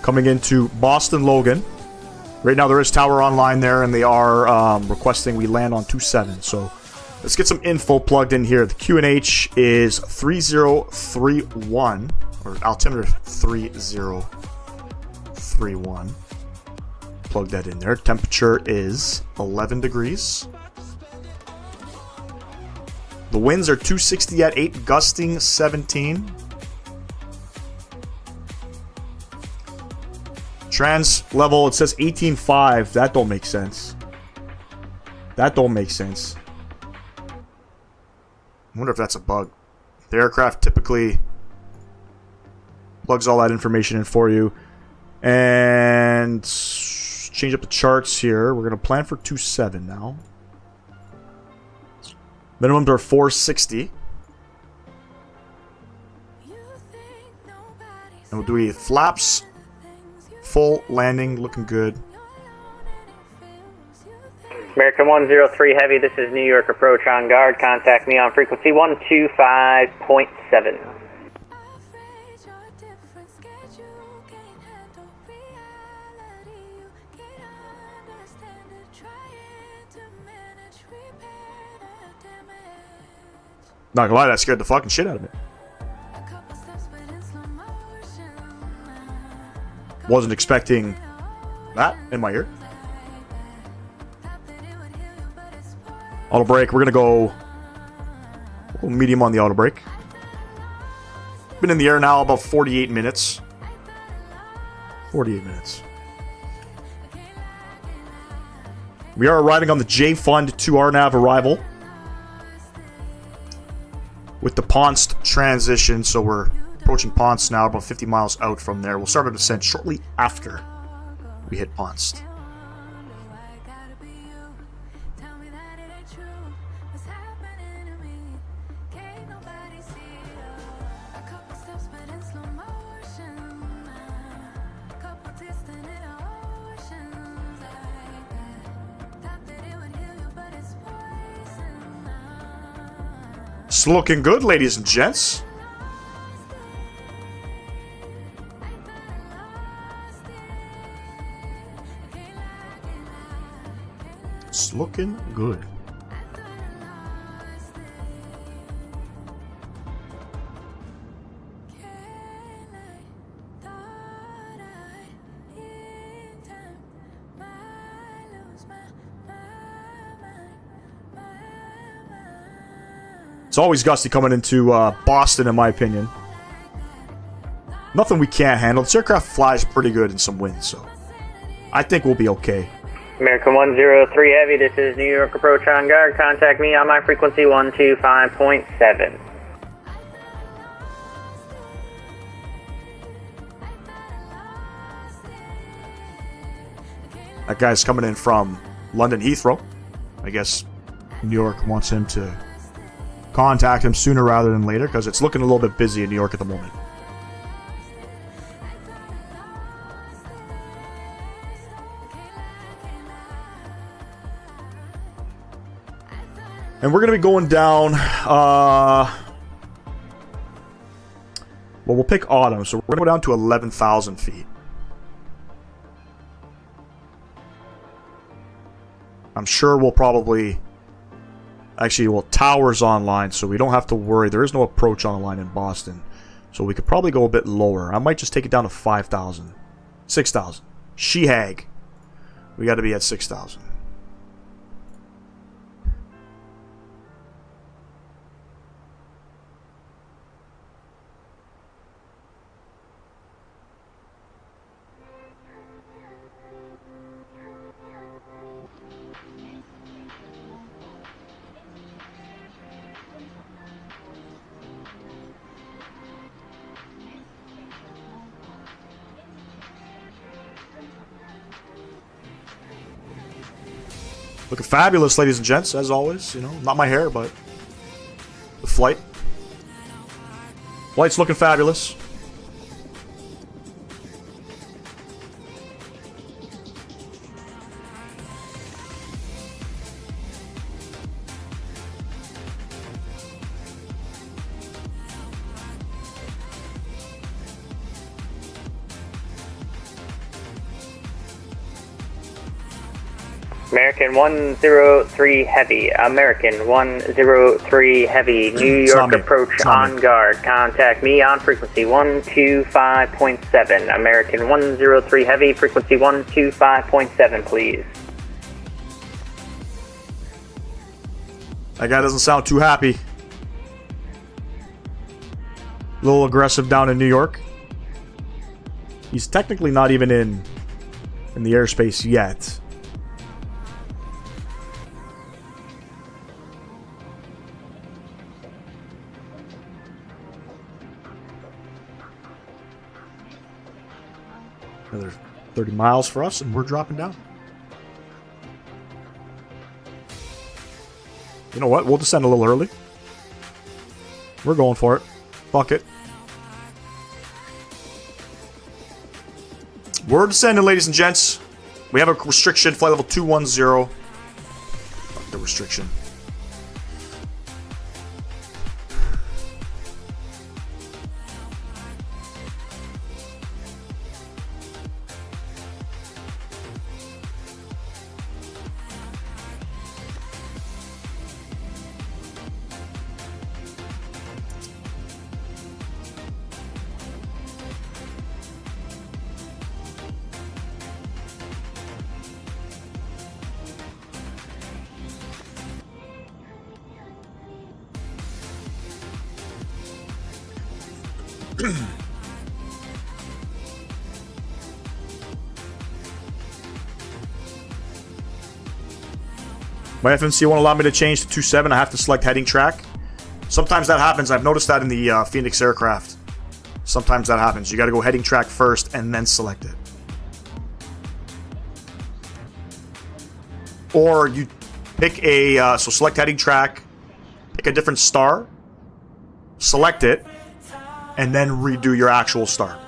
coming into Boston Logan. Right now there is tower online there, and they are requesting we land on 27. So let's get some info plugged in here. The QNH is 3031, or altimeter 3031. Plug that in there. Temperature is 11 degrees. The winds are 260 at 8, gusting 17. Trans level, it says 18.5. That don't make sense. That don't make sense. I wonder if that's a bug. The aircraft typically plugs all that information in for you. And change up the charts here. We're going to plan for 27 now. Minimums are 460. And we'll do flaps, full landing, looking good. American 103 Heavy, this is New York approach on guard. Contact me on frequency 125.7. Not gonna lie, that scared the fucking shit out of me. Wasn't expecting that in my ear. Auto brake, we're gonna go medium on the auto brake. Been in the air now about 48 minutes. 48 minutes. We are arriving on the J Fund to RNAV arrival with the Ponce transition, so we're approaching Ponce now, about 50 miles out from there. We'll start our descent shortly after we hit Ponce. It's looking good, ladies and gents. It's looking good. It's always gusty coming into Boston, in my opinion. Nothing we can't handle. This aircraft flies pretty good in some winds, so I think we'll be okay. American 103 Heavy, this is New York approach on guard. Contact me on my frequency 125.7. That guy's coming in from London Heathrow. I guess New York wants him to contact him sooner rather than later, because it's looking a little bit busy in New York at the moment. And we're going to be going down, well, we'll pick autumn, so we're going to go down to 11,000 feet. I'm sure we'll probably... Actually, well, tower's online, so we don't have to worry. There is no approach online in Boston. So we could probably go a bit lower. I might just take it down to 5,000. 6,000. She-hag. We got to be at 6,000. Looking fabulous, ladies and gents, as always. You know, not my hair, but the flight. Flight's looking fabulous. American 103 Heavy. American 103 Heavy. New York approach on guard. Contact me on frequency 125.7. American 103 Heavy, frequency 125.7, please. That guy doesn't sound too happy. A little aggressive down in New York. He's technically not even in the airspace yet. Another 30 miles for us, and we're dropping down. You know what? We'll descend a little early. We're going for it. Fuck it. We're descending, ladies and gents. We have a restriction, flight level 210. Fuck the restriction. My FMC won't allow me to change to 27. I have to select heading track. Sometimes that happens. I've noticed that in the Phoenix aircraft. Sometimes that happens. You got to go heading track first and then select it. Or you pick a... so select heading track, pick a different star, select it, and then redo your actual star.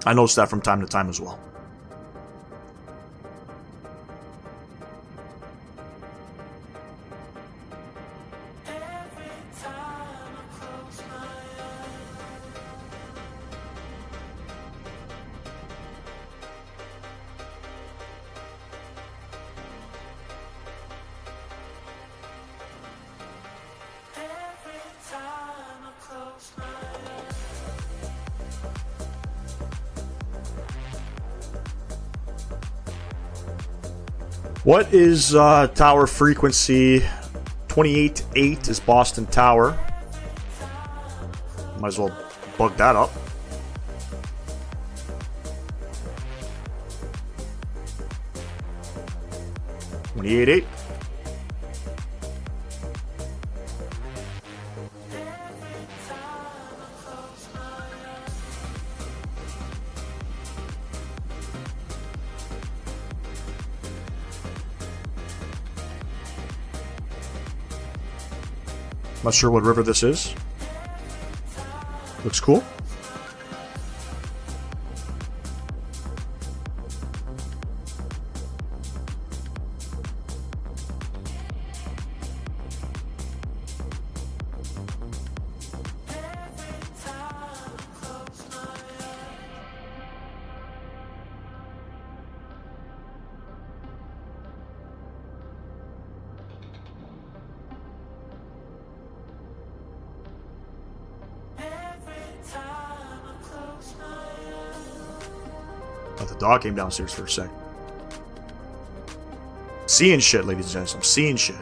I notice that from time to time as well. What is tower frequency? 28.8 is Boston Tower. Might as well bug that up. $28.8. Not sure what river this is. Looks cool. The dog came downstairs for a sec. Seeing shit, ladies and gents. I'm seeing shit.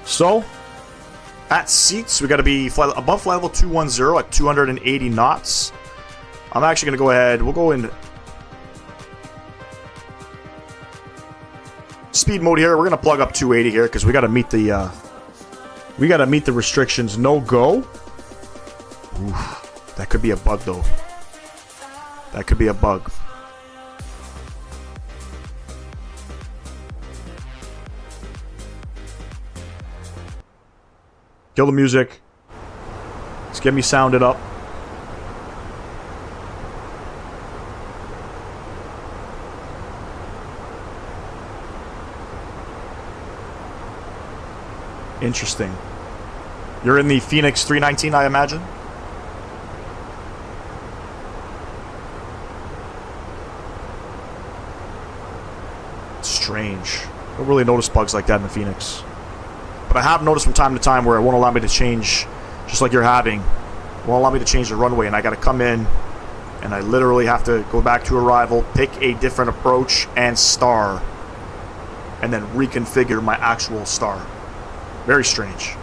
So, at seats, we got to be above flight level 210 at 280 knots. I'm actually going to go ahead. We'll go in speed mode here. We're going to plug up 280 here because we got to meet the restrictions. No go. Oof, that could be a bug though. That could be a bug. Kill the music. Let's get me sounded up. Interesting. You're in the Phoenix 319, I imagine? Strange. I don't really notice bugs like that in the Phoenix. But I have noticed from time to time where it won't allow me to change, just like you're having. It won't allow me to change the runway, and I gotta come in, and I literally have to go back to arrival, pick a different approach and star, and then reconfigure my actual star. Very strange.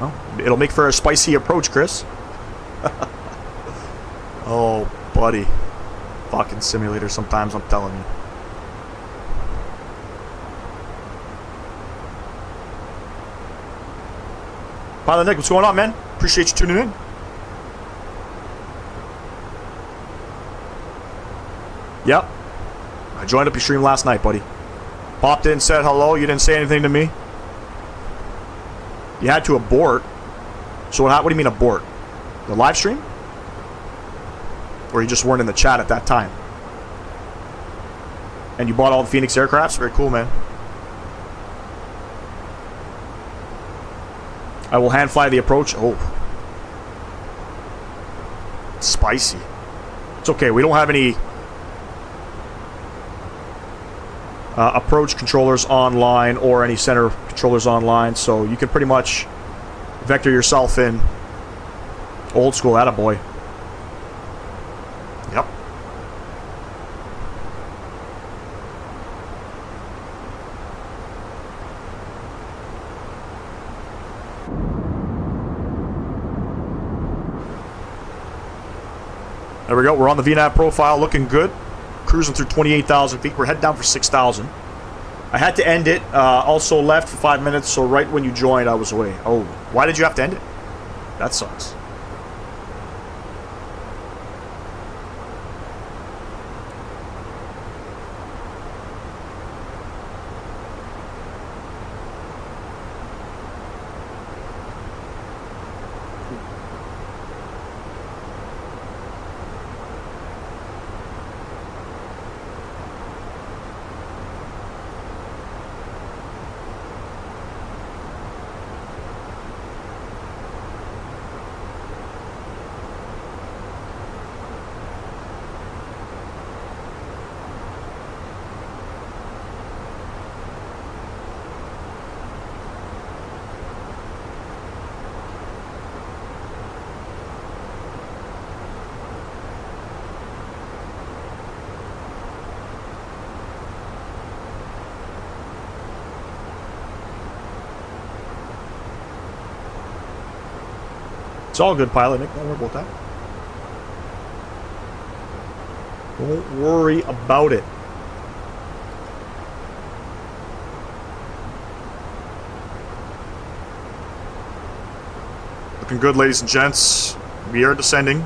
Well, it'll make for a spicy approach, Chris. Oh, buddy. Fucking simulator sometimes, I'm telling you. Pilot Nick, what's going on, man? Appreciate you tuning in. Yep. I joined up your stream last night, buddy. Popped in, said hello. You didn't say anything to me. You had to abort. So what do you mean abort? The live stream? Or you just weren't in the chat at that time? And you bought all the Phoenix aircrafts? Very cool, man. I will hand fly the approach. Oh. Spicy. It's okay. We don't have any approach controllers online or any center controllers online, so you can pretty much vector yourself in. Old school, attaboy. Yep. There we go. We're on the VNAV profile, looking good. Cruising through 28,000 feet. We're heading down for 6,000. I had to end it. Also left for 5 minutes, so right when you joined, I was away. Oh, why did you have to end it? That sucks. It's all good, pilot Nick. Don't worry about that. Don't worry about it. Looking good, ladies and gents. We are descending.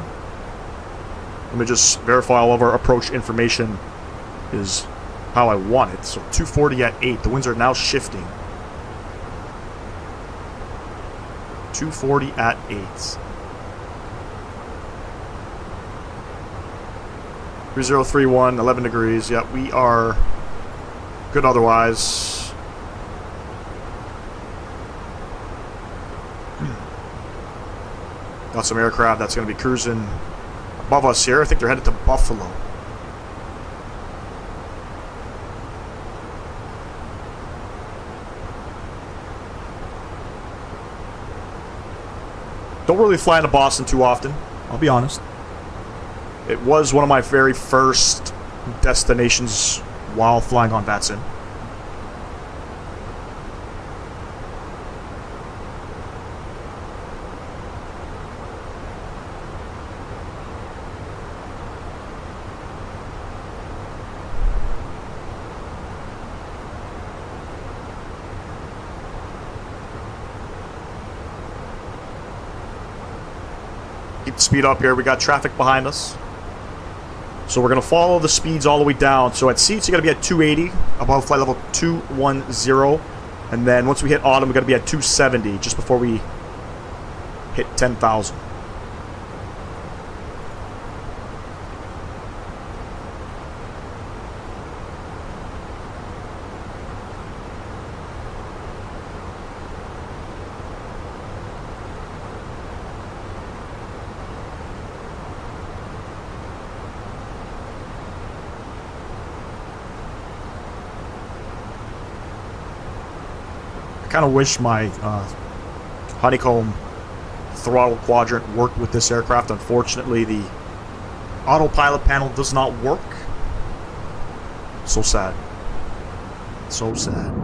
Let me just verify all of our approach information is how I want it. So 240 at 8. The winds are now shifting. 240 at 8. 3031, 11 degrees. Yep, we are good otherwise. Got some aircraft that's going to be cruising above us here. I think they're headed to Buffalo. Don't really fly into Boston too often, I'll be honest. It was one of my very first destinations while flying on VATSIM. Keep the speed up here. We got traffic behind us. So we're going to follow the speeds all the way down. So at seats, you got to be at 280, above flight level 210. And then once we hit autumn, we got to be at 270, just before we hit 10,000. I kind of wish my honeycomb throttle quadrant worked with this aircraft. Unfortunately, the autopilot panel does not work. So sad. So sad.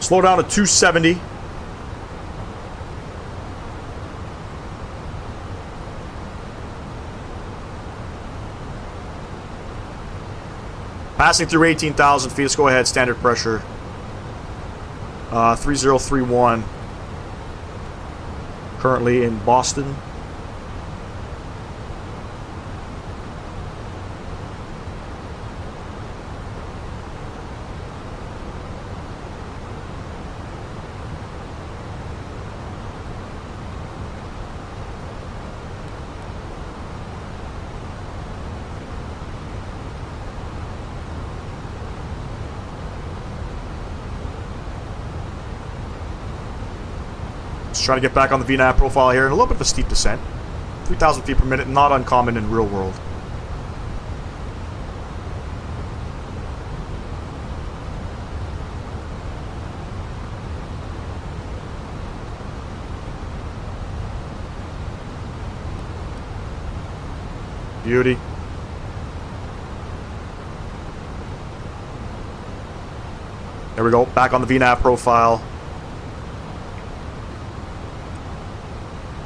Slow down to 270. Passing through 18,000 feet. Let's go ahead. Standard pressure. 3031. Currently in Boston. Just trying to get back on the VNAV profile here, and a little bit of a steep descent. 3,000 feet per minute, not uncommon in real world. Beauty. There we go, back on the VNAV profile.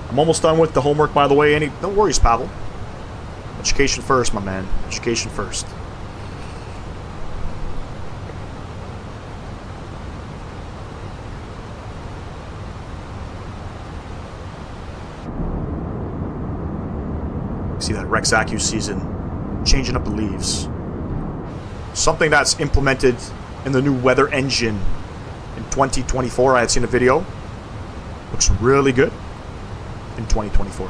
I'm almost done with the homework, by the way. No worries, Pavel. Education first, my man. Education first. See that Rex Acu season, changing up the leaves. Something that's implemented in the new weather engine in 2024. I had seen a video. Looks really good in 2024.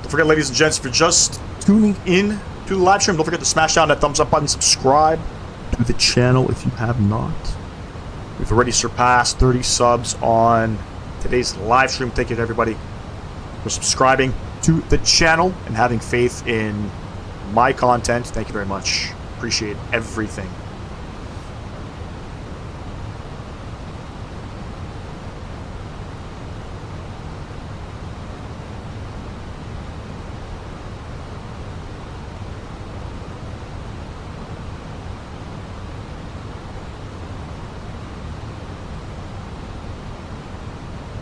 Don't forget, ladies and gents, if you're just tuning in to the live stream, don't forget to smash down that thumbs up button, subscribe to the channel if you have not. We've already surpassed 30 subs on today's live stream. Thank you to everybody for subscribing to the channel and having faith in my content. Thank you very much. Appreciate everything.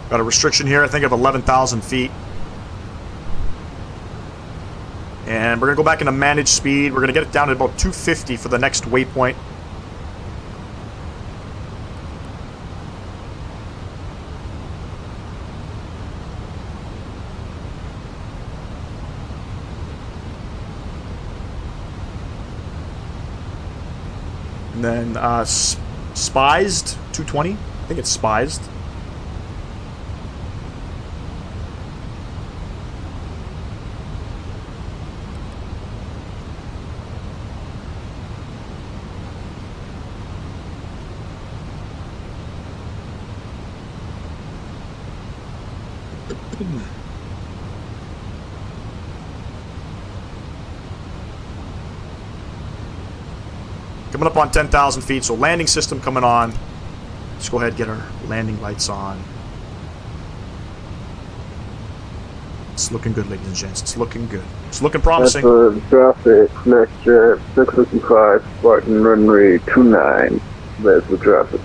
Got a restriction here, I think, of 11,000 feet. And we're going to go back into managed speed. We're going to get it down to about 250 for the next waypoint. And then Spized, 220. I think it's Spized. Coming up on 10,000 feet, so landing system coming on. Let's go ahead and get our landing lights on. It's looking good, ladies and gents. It's looking good. It's looking promising. Traffic, next jet, 655, Spartan runway 29. There's the traffic.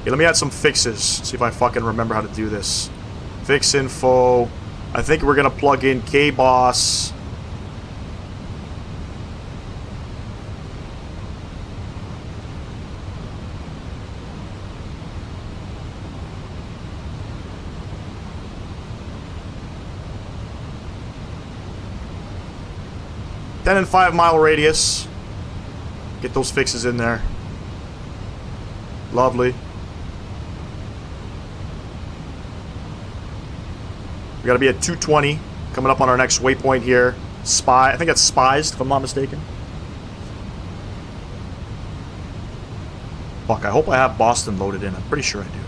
Okay, let me add some fixes. See if I fucking remember how to do this. Fix info. I think we're gonna plug in KBoss. Ten and 5 mile radius. Get those fixes in there. Lovely. We gotta be at 220 coming up on our next waypoint here. I think that's Spized, if I'm not mistaken. Fuck, I hope I have Boston loaded in. I'm pretty sure I do.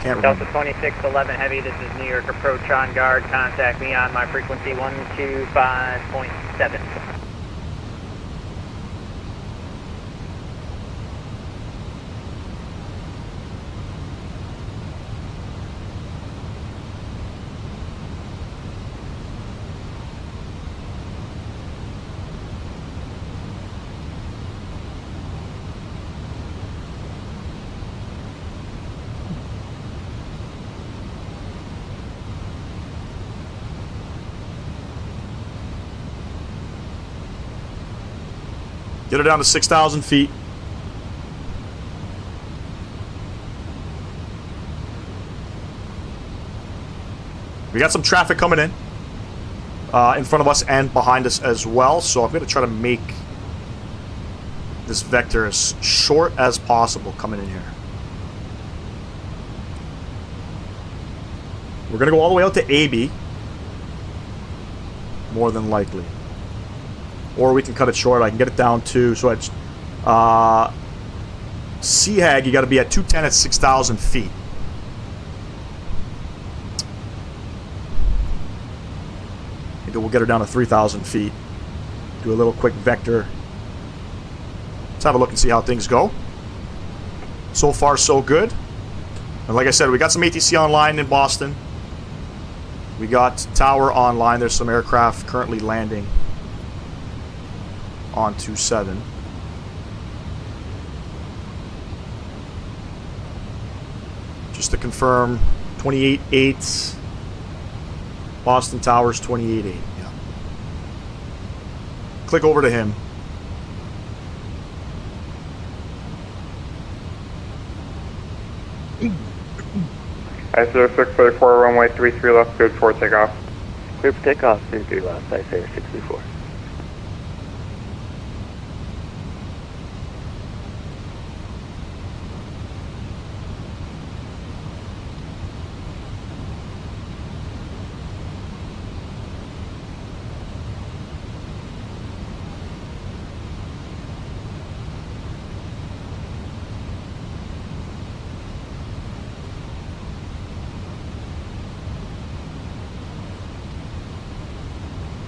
Can't remember. Delta 2611 Heavy, this is New York approach on guard. Contact me on my frequency 125.7. Get her down to 6,000 feet. We got some traffic coming in front of us and behind us as well, so I'm going to try to make this vector as short as possible coming in here. We're going to go all the way out to AB, more than likely. Or we can cut it short. I can get it down to, so it's CHAG, you got to be at 210 at 6,000 feet. Maybe we'll get her down to 3,000 feet. Do a little quick vector. Let's have a look and see how things go. So far, so good. And like I said, we got some ATC online in Boston. We got Tower online. There's some aircraft currently landing on 27. Just to confirm, 28.8. Boston Towers 28.8. Yeah. Click over to him. ISO 634, runway 33 left, good for takeoff. Clear for takeoff, 33 left, ISO 634.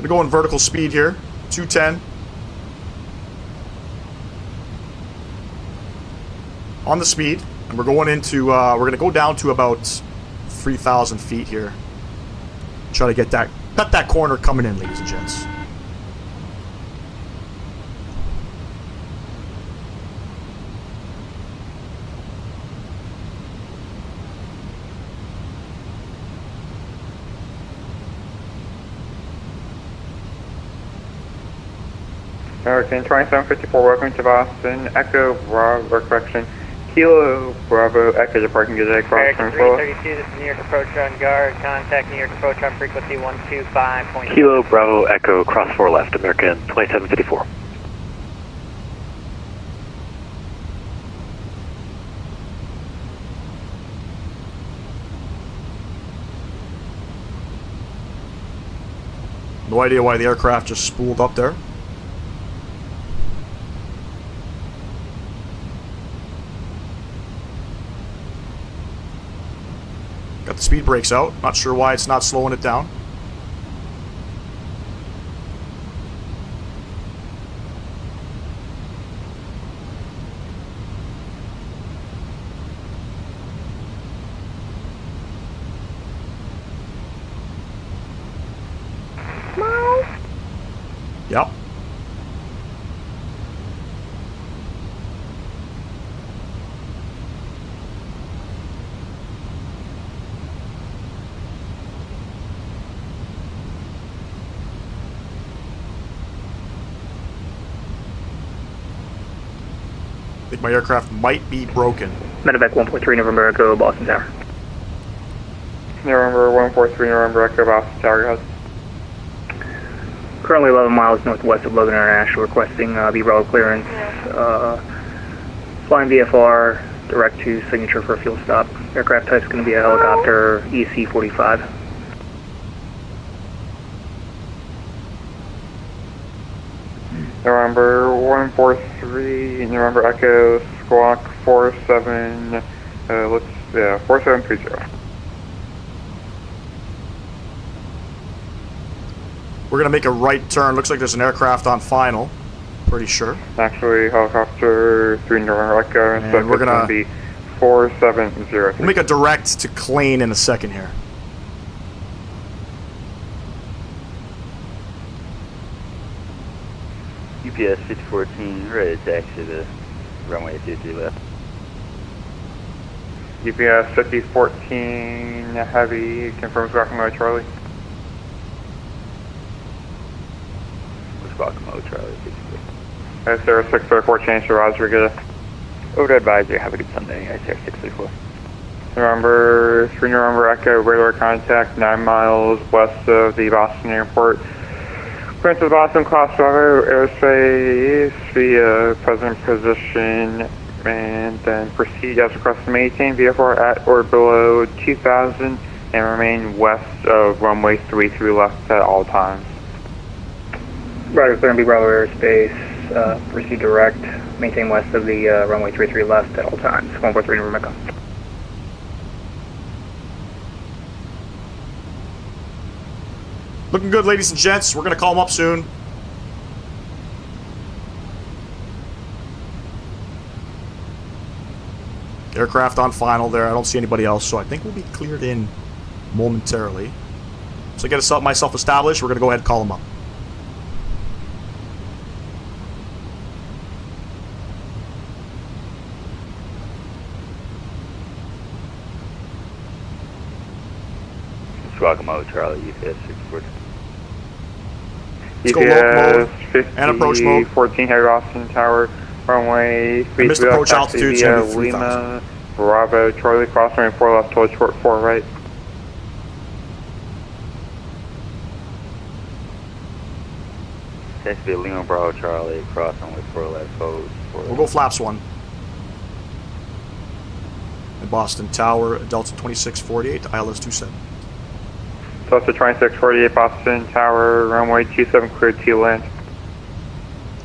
Gonna go in vertical speed here, 210. On the speed, and we're going into, we're gonna go down to about 3,000 feet here. Try to get that, cut that corner coming in, ladies and gents. American 2754, welcome to Boston. Echo Bravo, correction. Kilo Bravo, Echo departing today. American 332, this is New York approach on guard. Contact New York approach on frequency 125. Kilo Bravo Echo, cross 4 left, American 2754. No idea why the aircraft just spooled up there. Got the speed brakes out. Not sure why it's not slowing it down. Yep. I think my aircraft might be broken. Medevac 1.3 November Echo, Boston Tower. November 143, November Echo, Boston Tower, go ahead. Currently 11 miles northwest of Logan International, requesting B-Bravo clearance. Flying VFR, direct to signature for a fuel stop. Aircraft type is going to be a helicopter EC-45. November 143, November Echo, squawk 4730. We're gonna make a right turn. Looks like there's an aircraft on final. Pretty sure. Actually, helicopter 3 November Echo, And so we're it's gonna be 4703. We'll make a direct to Clane in a second here. UPS 5014, ready to taxi the runway 23 left. UPS 5014, heavy, confirms Rocky Mode Charlie. Squawk mode, Charlie 64. ISR 634, change to Roger, get it. Over to advisory, have a good Sunday, ISR 634. November 3 November Echo, radar contact 9 miles west of the Boston airport. Clearance to the Boston class level airspace via present position, and then proceed as requested to maintain VFR at or below 2000 and remain west of runway 33 left at all times. Roger, clear and B-Bravo airspace. Proceed direct. Maintain west of the runway 33 left at all times. 143 November Echo. Looking good, ladies and gents. We're gonna call them up soon. Aircraft on final there. I don't see anybody else, so I think we'll be cleared in momentarily. So get myself established. We're gonna go ahead and call them up. Squawk mode, Charlie, UPS 64. Let's go local mode 50, and approach mode. 14 headed Austin Tower, runway I missed approach altitude, via so it'll be 3,000. Lima Bravo, Charlie, crossing 4 left, hold short 4 right. Seems to be Lima Bravo, Charlie, crossing with 4 left, hold 4 We'll go flaps 1. And Boston Tower, Delta 2648, ILS 27. Delta 2648, Boston Tower, runway 27 cleared to land.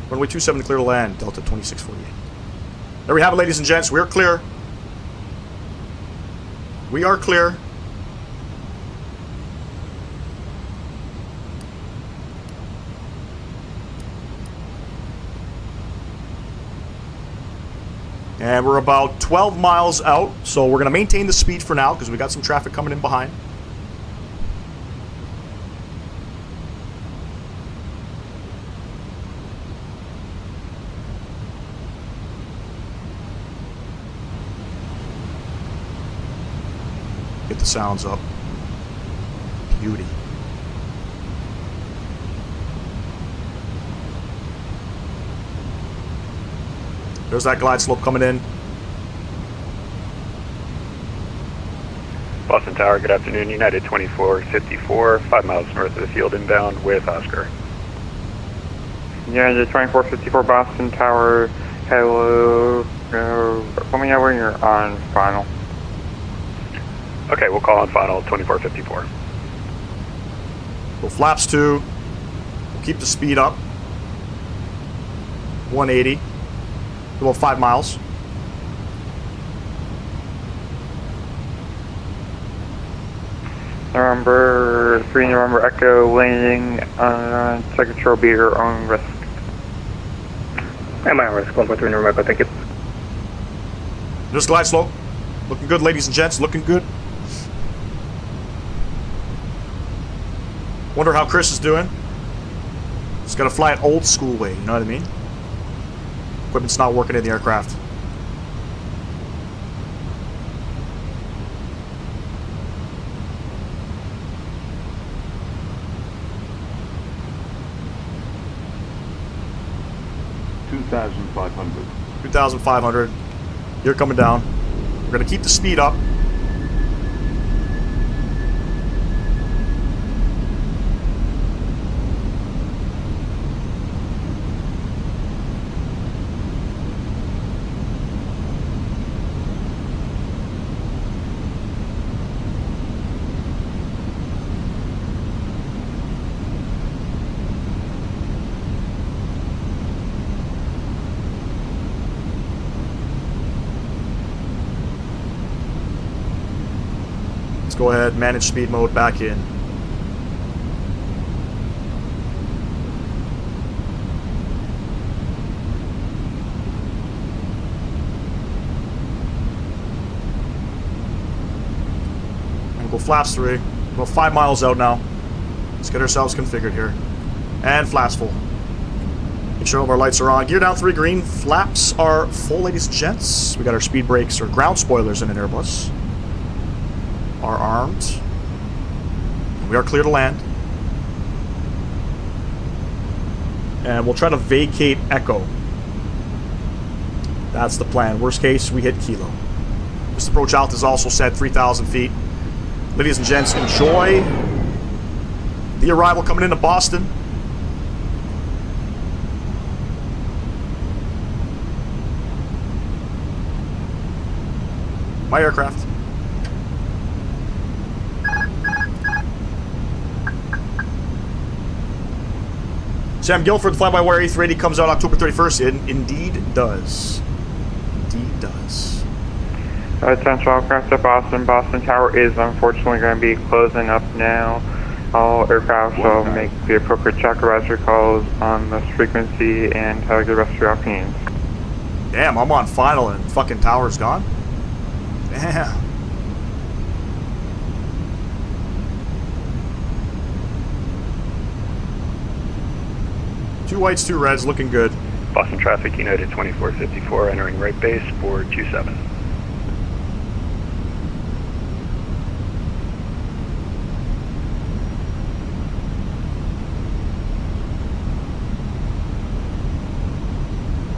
Runway 27 clear to land, Delta 2648. There we have it, ladies and gents. We are clear. We are clear. And we're about 12 miles out, so we're going to maintain the speed for now because we got some traffic coming in behind. Get the sounds up. Beauty. There's that glide slope coming in. Boston Tower, good afternoon. United 2454, 5 miles north of the field inbound with Oscar. United 2454, Boston Tower, hello. Let me know when you're on final. Okay, we'll call on final 2454. Go flaps 2. We'll keep the speed up. 180. About 5 miles. November 3, November Echo, landing on second control, be your own risk. Am I on risk? 1.3 November Echo, thank you. Just glide slope. Looking good, ladies and gents. Looking good. Wonder how Chris is doing. He's got to fly it old school way, you know what I mean? Equipment's not working in the aircraft. $2,500. 2,500. You're coming down. We're going to keep the speed up. Let's go ahead, manage speed mode back in. And go flaps 3. About 5 miles out now. Let's get ourselves configured here. And flaps full. Make sure all of our lights are on. Gear down 3 green. Flaps are full, ladies and gents. We got our speed brakes or ground spoilers in an Airbus. Are armed. We are clear to land. And we'll try to vacate Echo. That's the plan. Worst case, we hit Kilo. This approach alt is also set 3,000 feet. Ladies and gents, enjoy the arrival coming into Boston. My aircraft. Sam Guilford, fly-by-wire A380 comes out October 31st. Indeed does. Indeed does. Central aircraft to Boston. Boston Tower is unfortunately going to be closing up now. All aircraft will make the appropriate check advisory calls on this frequency and tell you the rest of your opinions. Damn, I'm on final and fucking tower's gone? Damn. Two whites, 2 reds, looking good. Boston traffic, United 2454, entering right base for 27.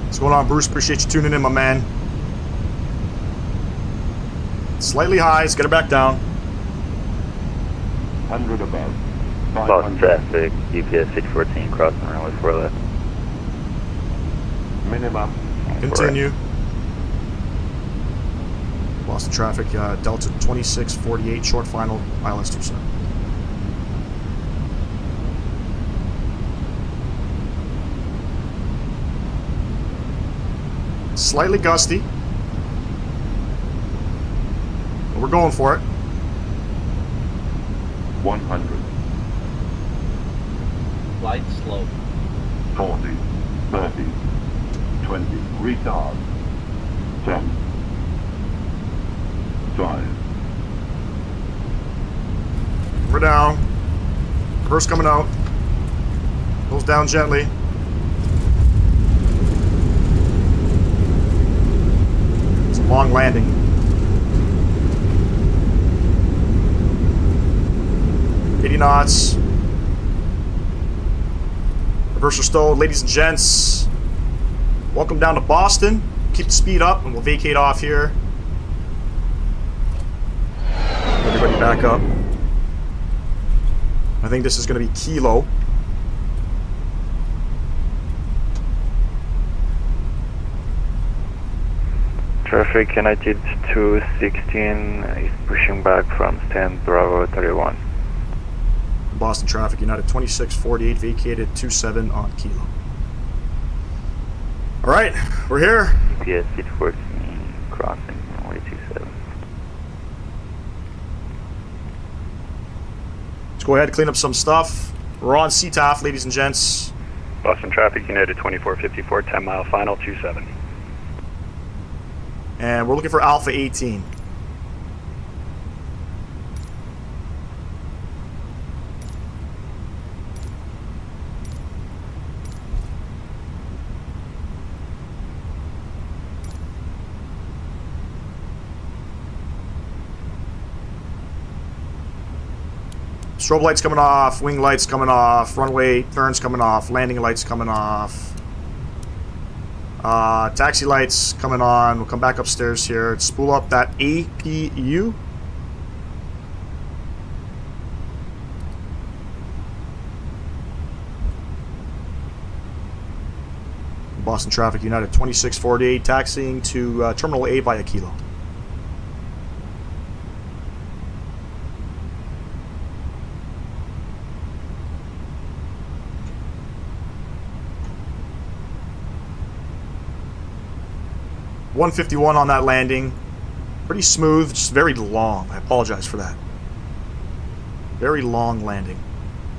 What's going on, Bruce? Appreciate you tuning in, my man. Slightly high. Let's get her back down. 100 above. Boston traffic, UPS 614, crossing runway 4 left. Minimum. Continue. Boston traffic, Delta 2648, short final, ILS 27. Slightly gusty. But we're going for it. 100. Light slope. 40. 30. 20. Retard. 10. 5. We're down. Reverse coming out. Goes down gently. It's a long landing. Knots. Reverser stowed. Ladies and gents, welcome down to Boston. Keep the speed up and we'll vacate off here. Everybody back up. I think this is going to be Kilo. Traffic United 216 is pushing back from stand Bravo 31. Boston traffic, United 2648, vacated 27 on Kilo. Alright, we're here. UPS 614, crossing runway 27. Let's go ahead and clean up some stuff. We're on CTAF, ladies and gents. Boston traffic, United 2454, 10 mile final, 27. And we're looking for Alpha 18. Strobe lights coming off, wing lights coming off, runway turns coming off, landing lights coming off. Taxi lights coming on. We'll come back upstairs here. Spool up that APU. Boston traffic, United 2648, taxiing to Terminal A via Kilo. .151 on that landing. Pretty smooth, just very long. I apologize for that. Very long landing.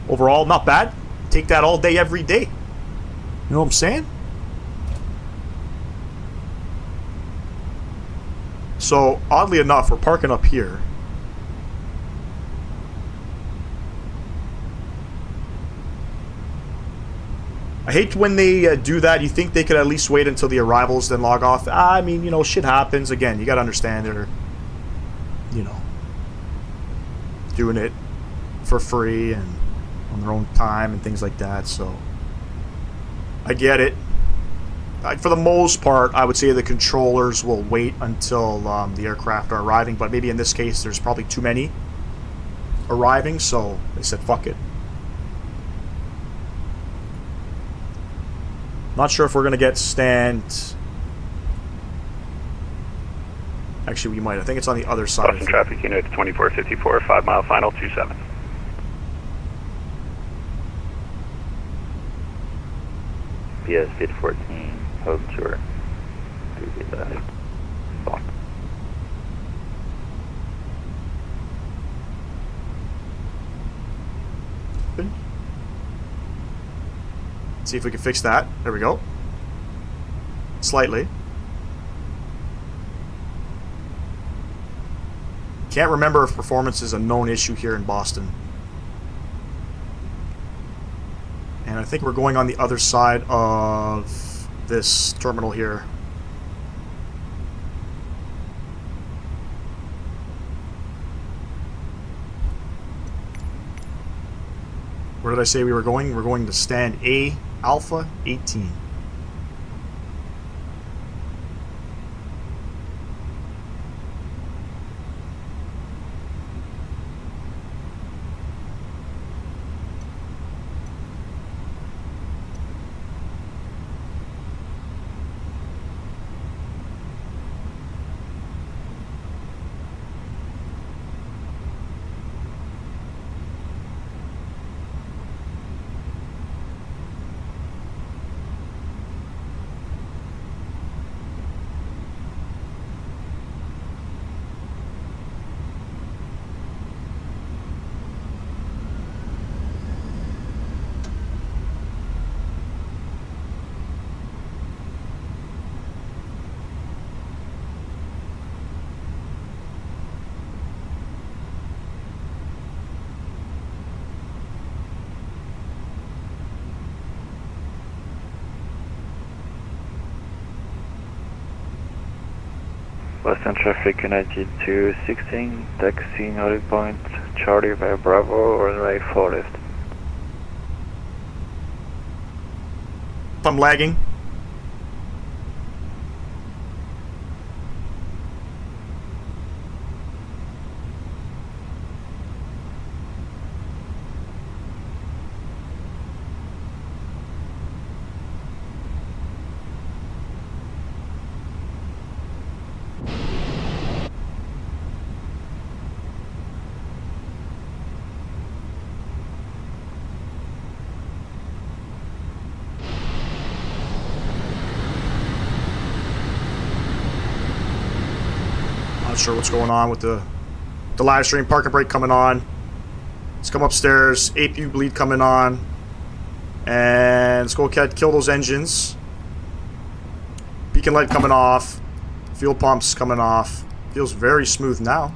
Overall, not bad. Take that all day, every day. You know what I'm saying? So, oddly enough, we're parking up here. I hate when they do that. You think they could at least wait until the arrivals, then log off. I mean, you know, shit happens. Again, you gotta understand they're, you know, doing it for free and on their own time and things like that. So, I get it. For the most part, I would say the controllers will wait until the aircraft are arriving. But maybe in this case, there's probably too many arriving. So, they said, fuck it. Not sure if we're going to get stand. Actually, we might. I think it's on the other side. Boston traffic, United 2454, 5 mile final, 27. UPS 614, home tour. See if we can fix that. There we go. Slightly. Can't remember if performance is a known issue here in Boston. And I think we're going on the other side of this terminal here. Where did I say we were going? We're going to stand A, Alpha 18. Western traffic United 216, taxi Nordic Point, Charlie via Bravo, runway 4 left. If I'm lagging. Not sure what's going on with the live stream. Parking brake coming on. Let's come upstairs. APU bleed coming on. And let's go ahead, kill those engines. Beacon light coming off. Fuel pumps coming off. Feels very smooth now.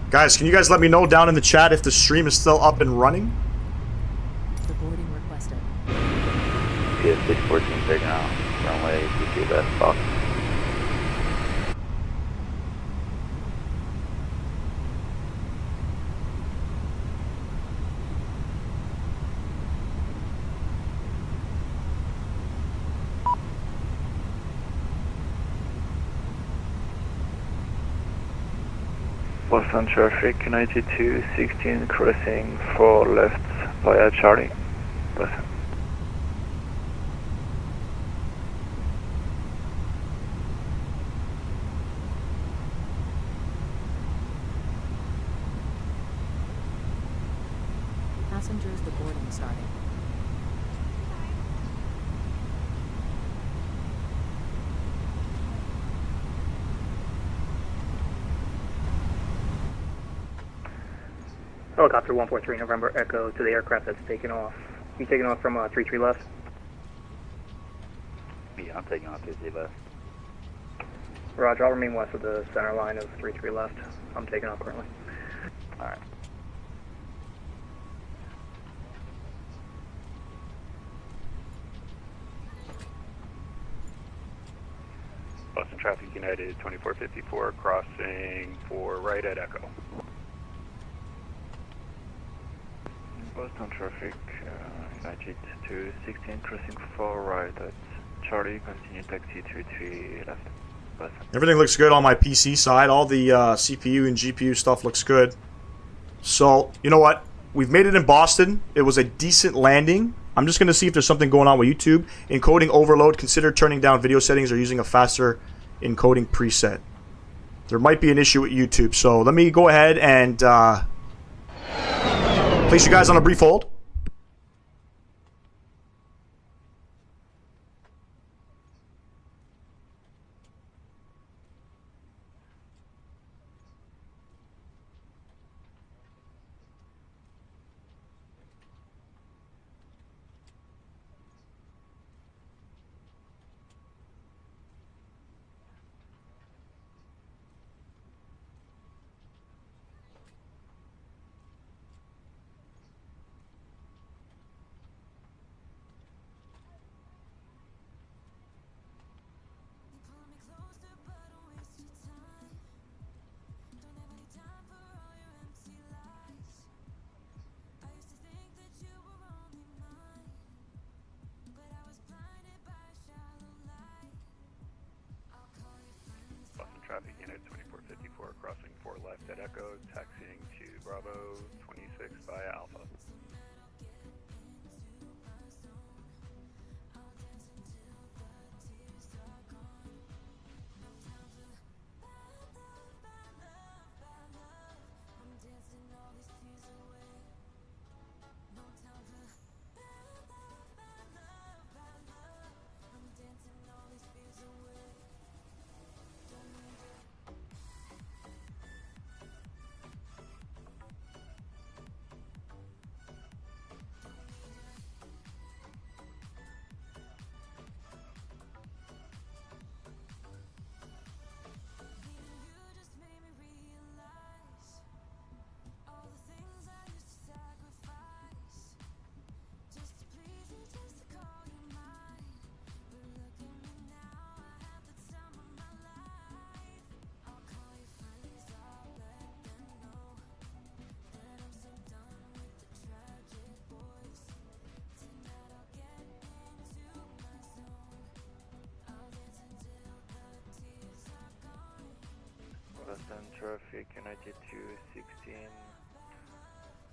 Guys, can you guys let me know down in the chat if the stream is still up and running? The boarding requested. PS 614 taking off, runway 22 left, box. Boston traffic, United 216 crossing 4 left via Charlie. Boston. Passengers, the boarding starting. Helicopter 143 November Echo to the aircraft that's taken off. You taking off from 33 left? Yeah, I'm taking off 50 left. Roger, I'll remain west of the center line of 33 left. I'm taking off currently. Alright. Boston traffic United 2454 crossing 4 right at Echo. Boston traffic, United 216 crossing 4 right at Charlie, continue taxi 23 left. Boston. Everything looks good on my PC side. All the CPU and GPU stuff looks good. So, you know what? We've made it in Boston. It was a decent landing. I'm just going to see if there's something going on with YouTube. Encoding overload. Consider turning down video settings or using a faster encoding preset. There might be an issue with YouTube. So let me go ahead and place you guys on a brief hold. traffic, United 216.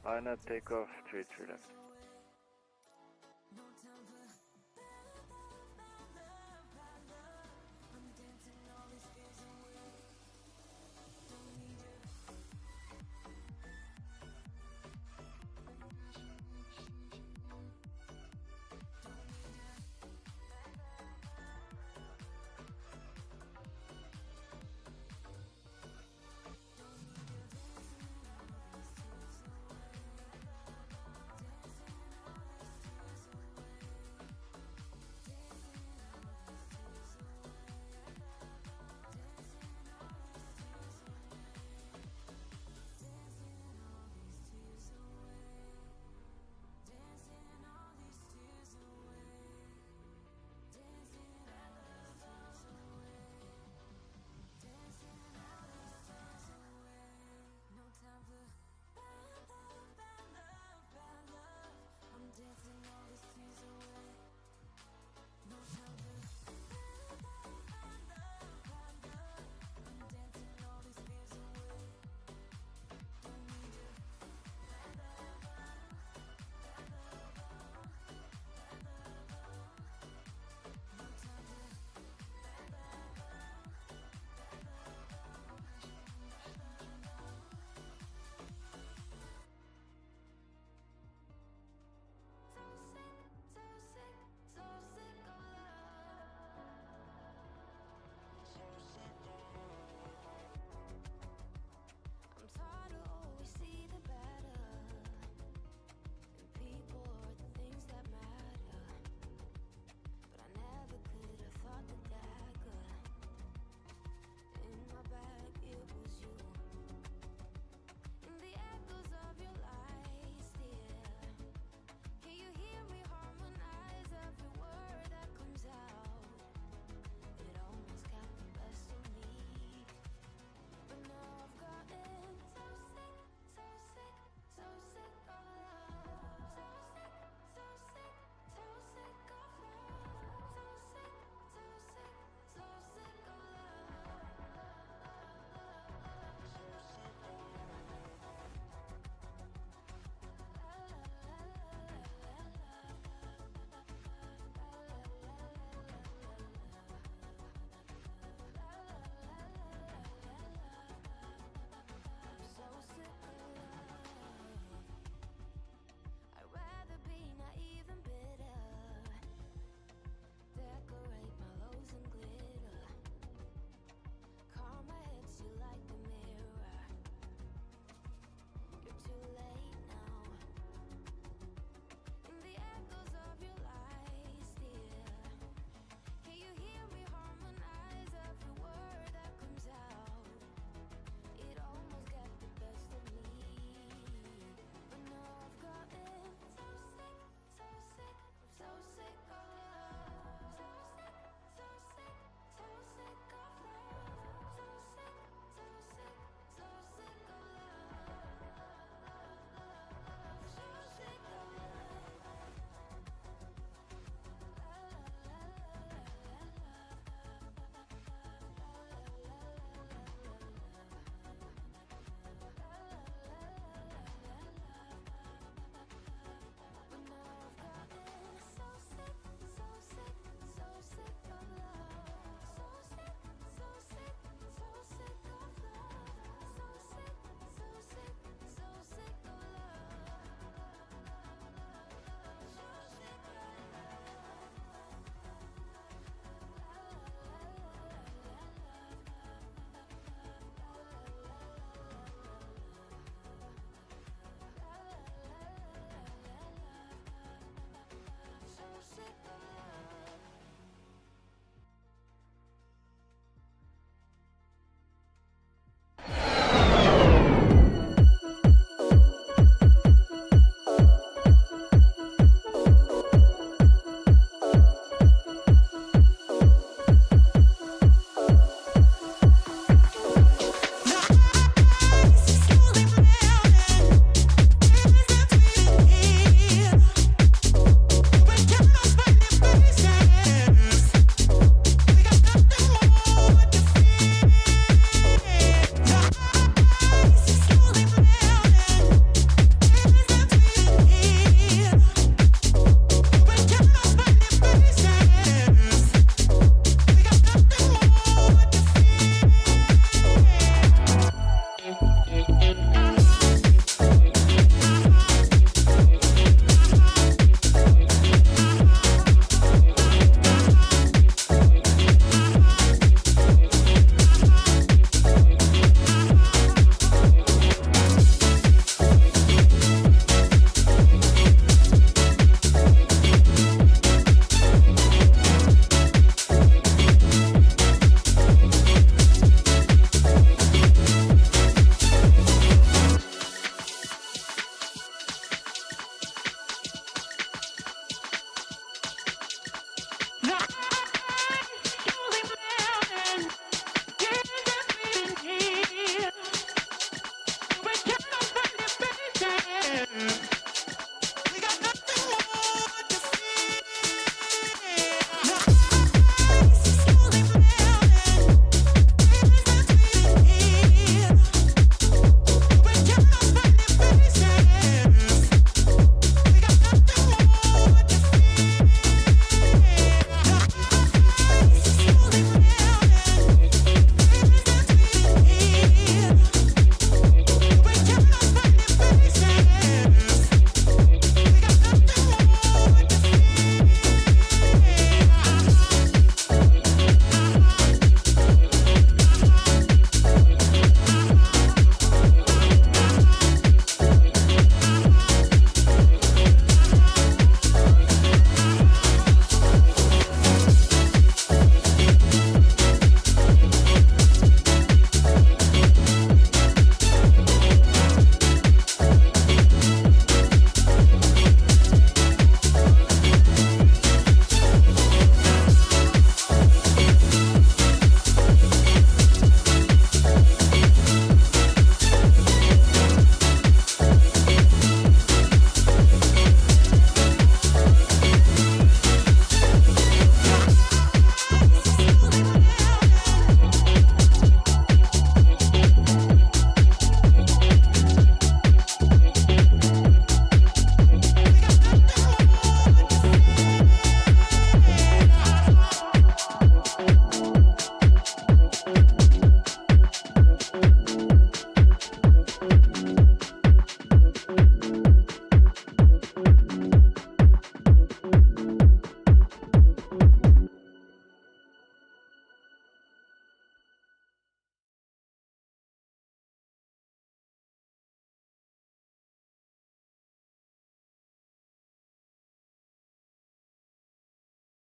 Line at takeoff, 33 left.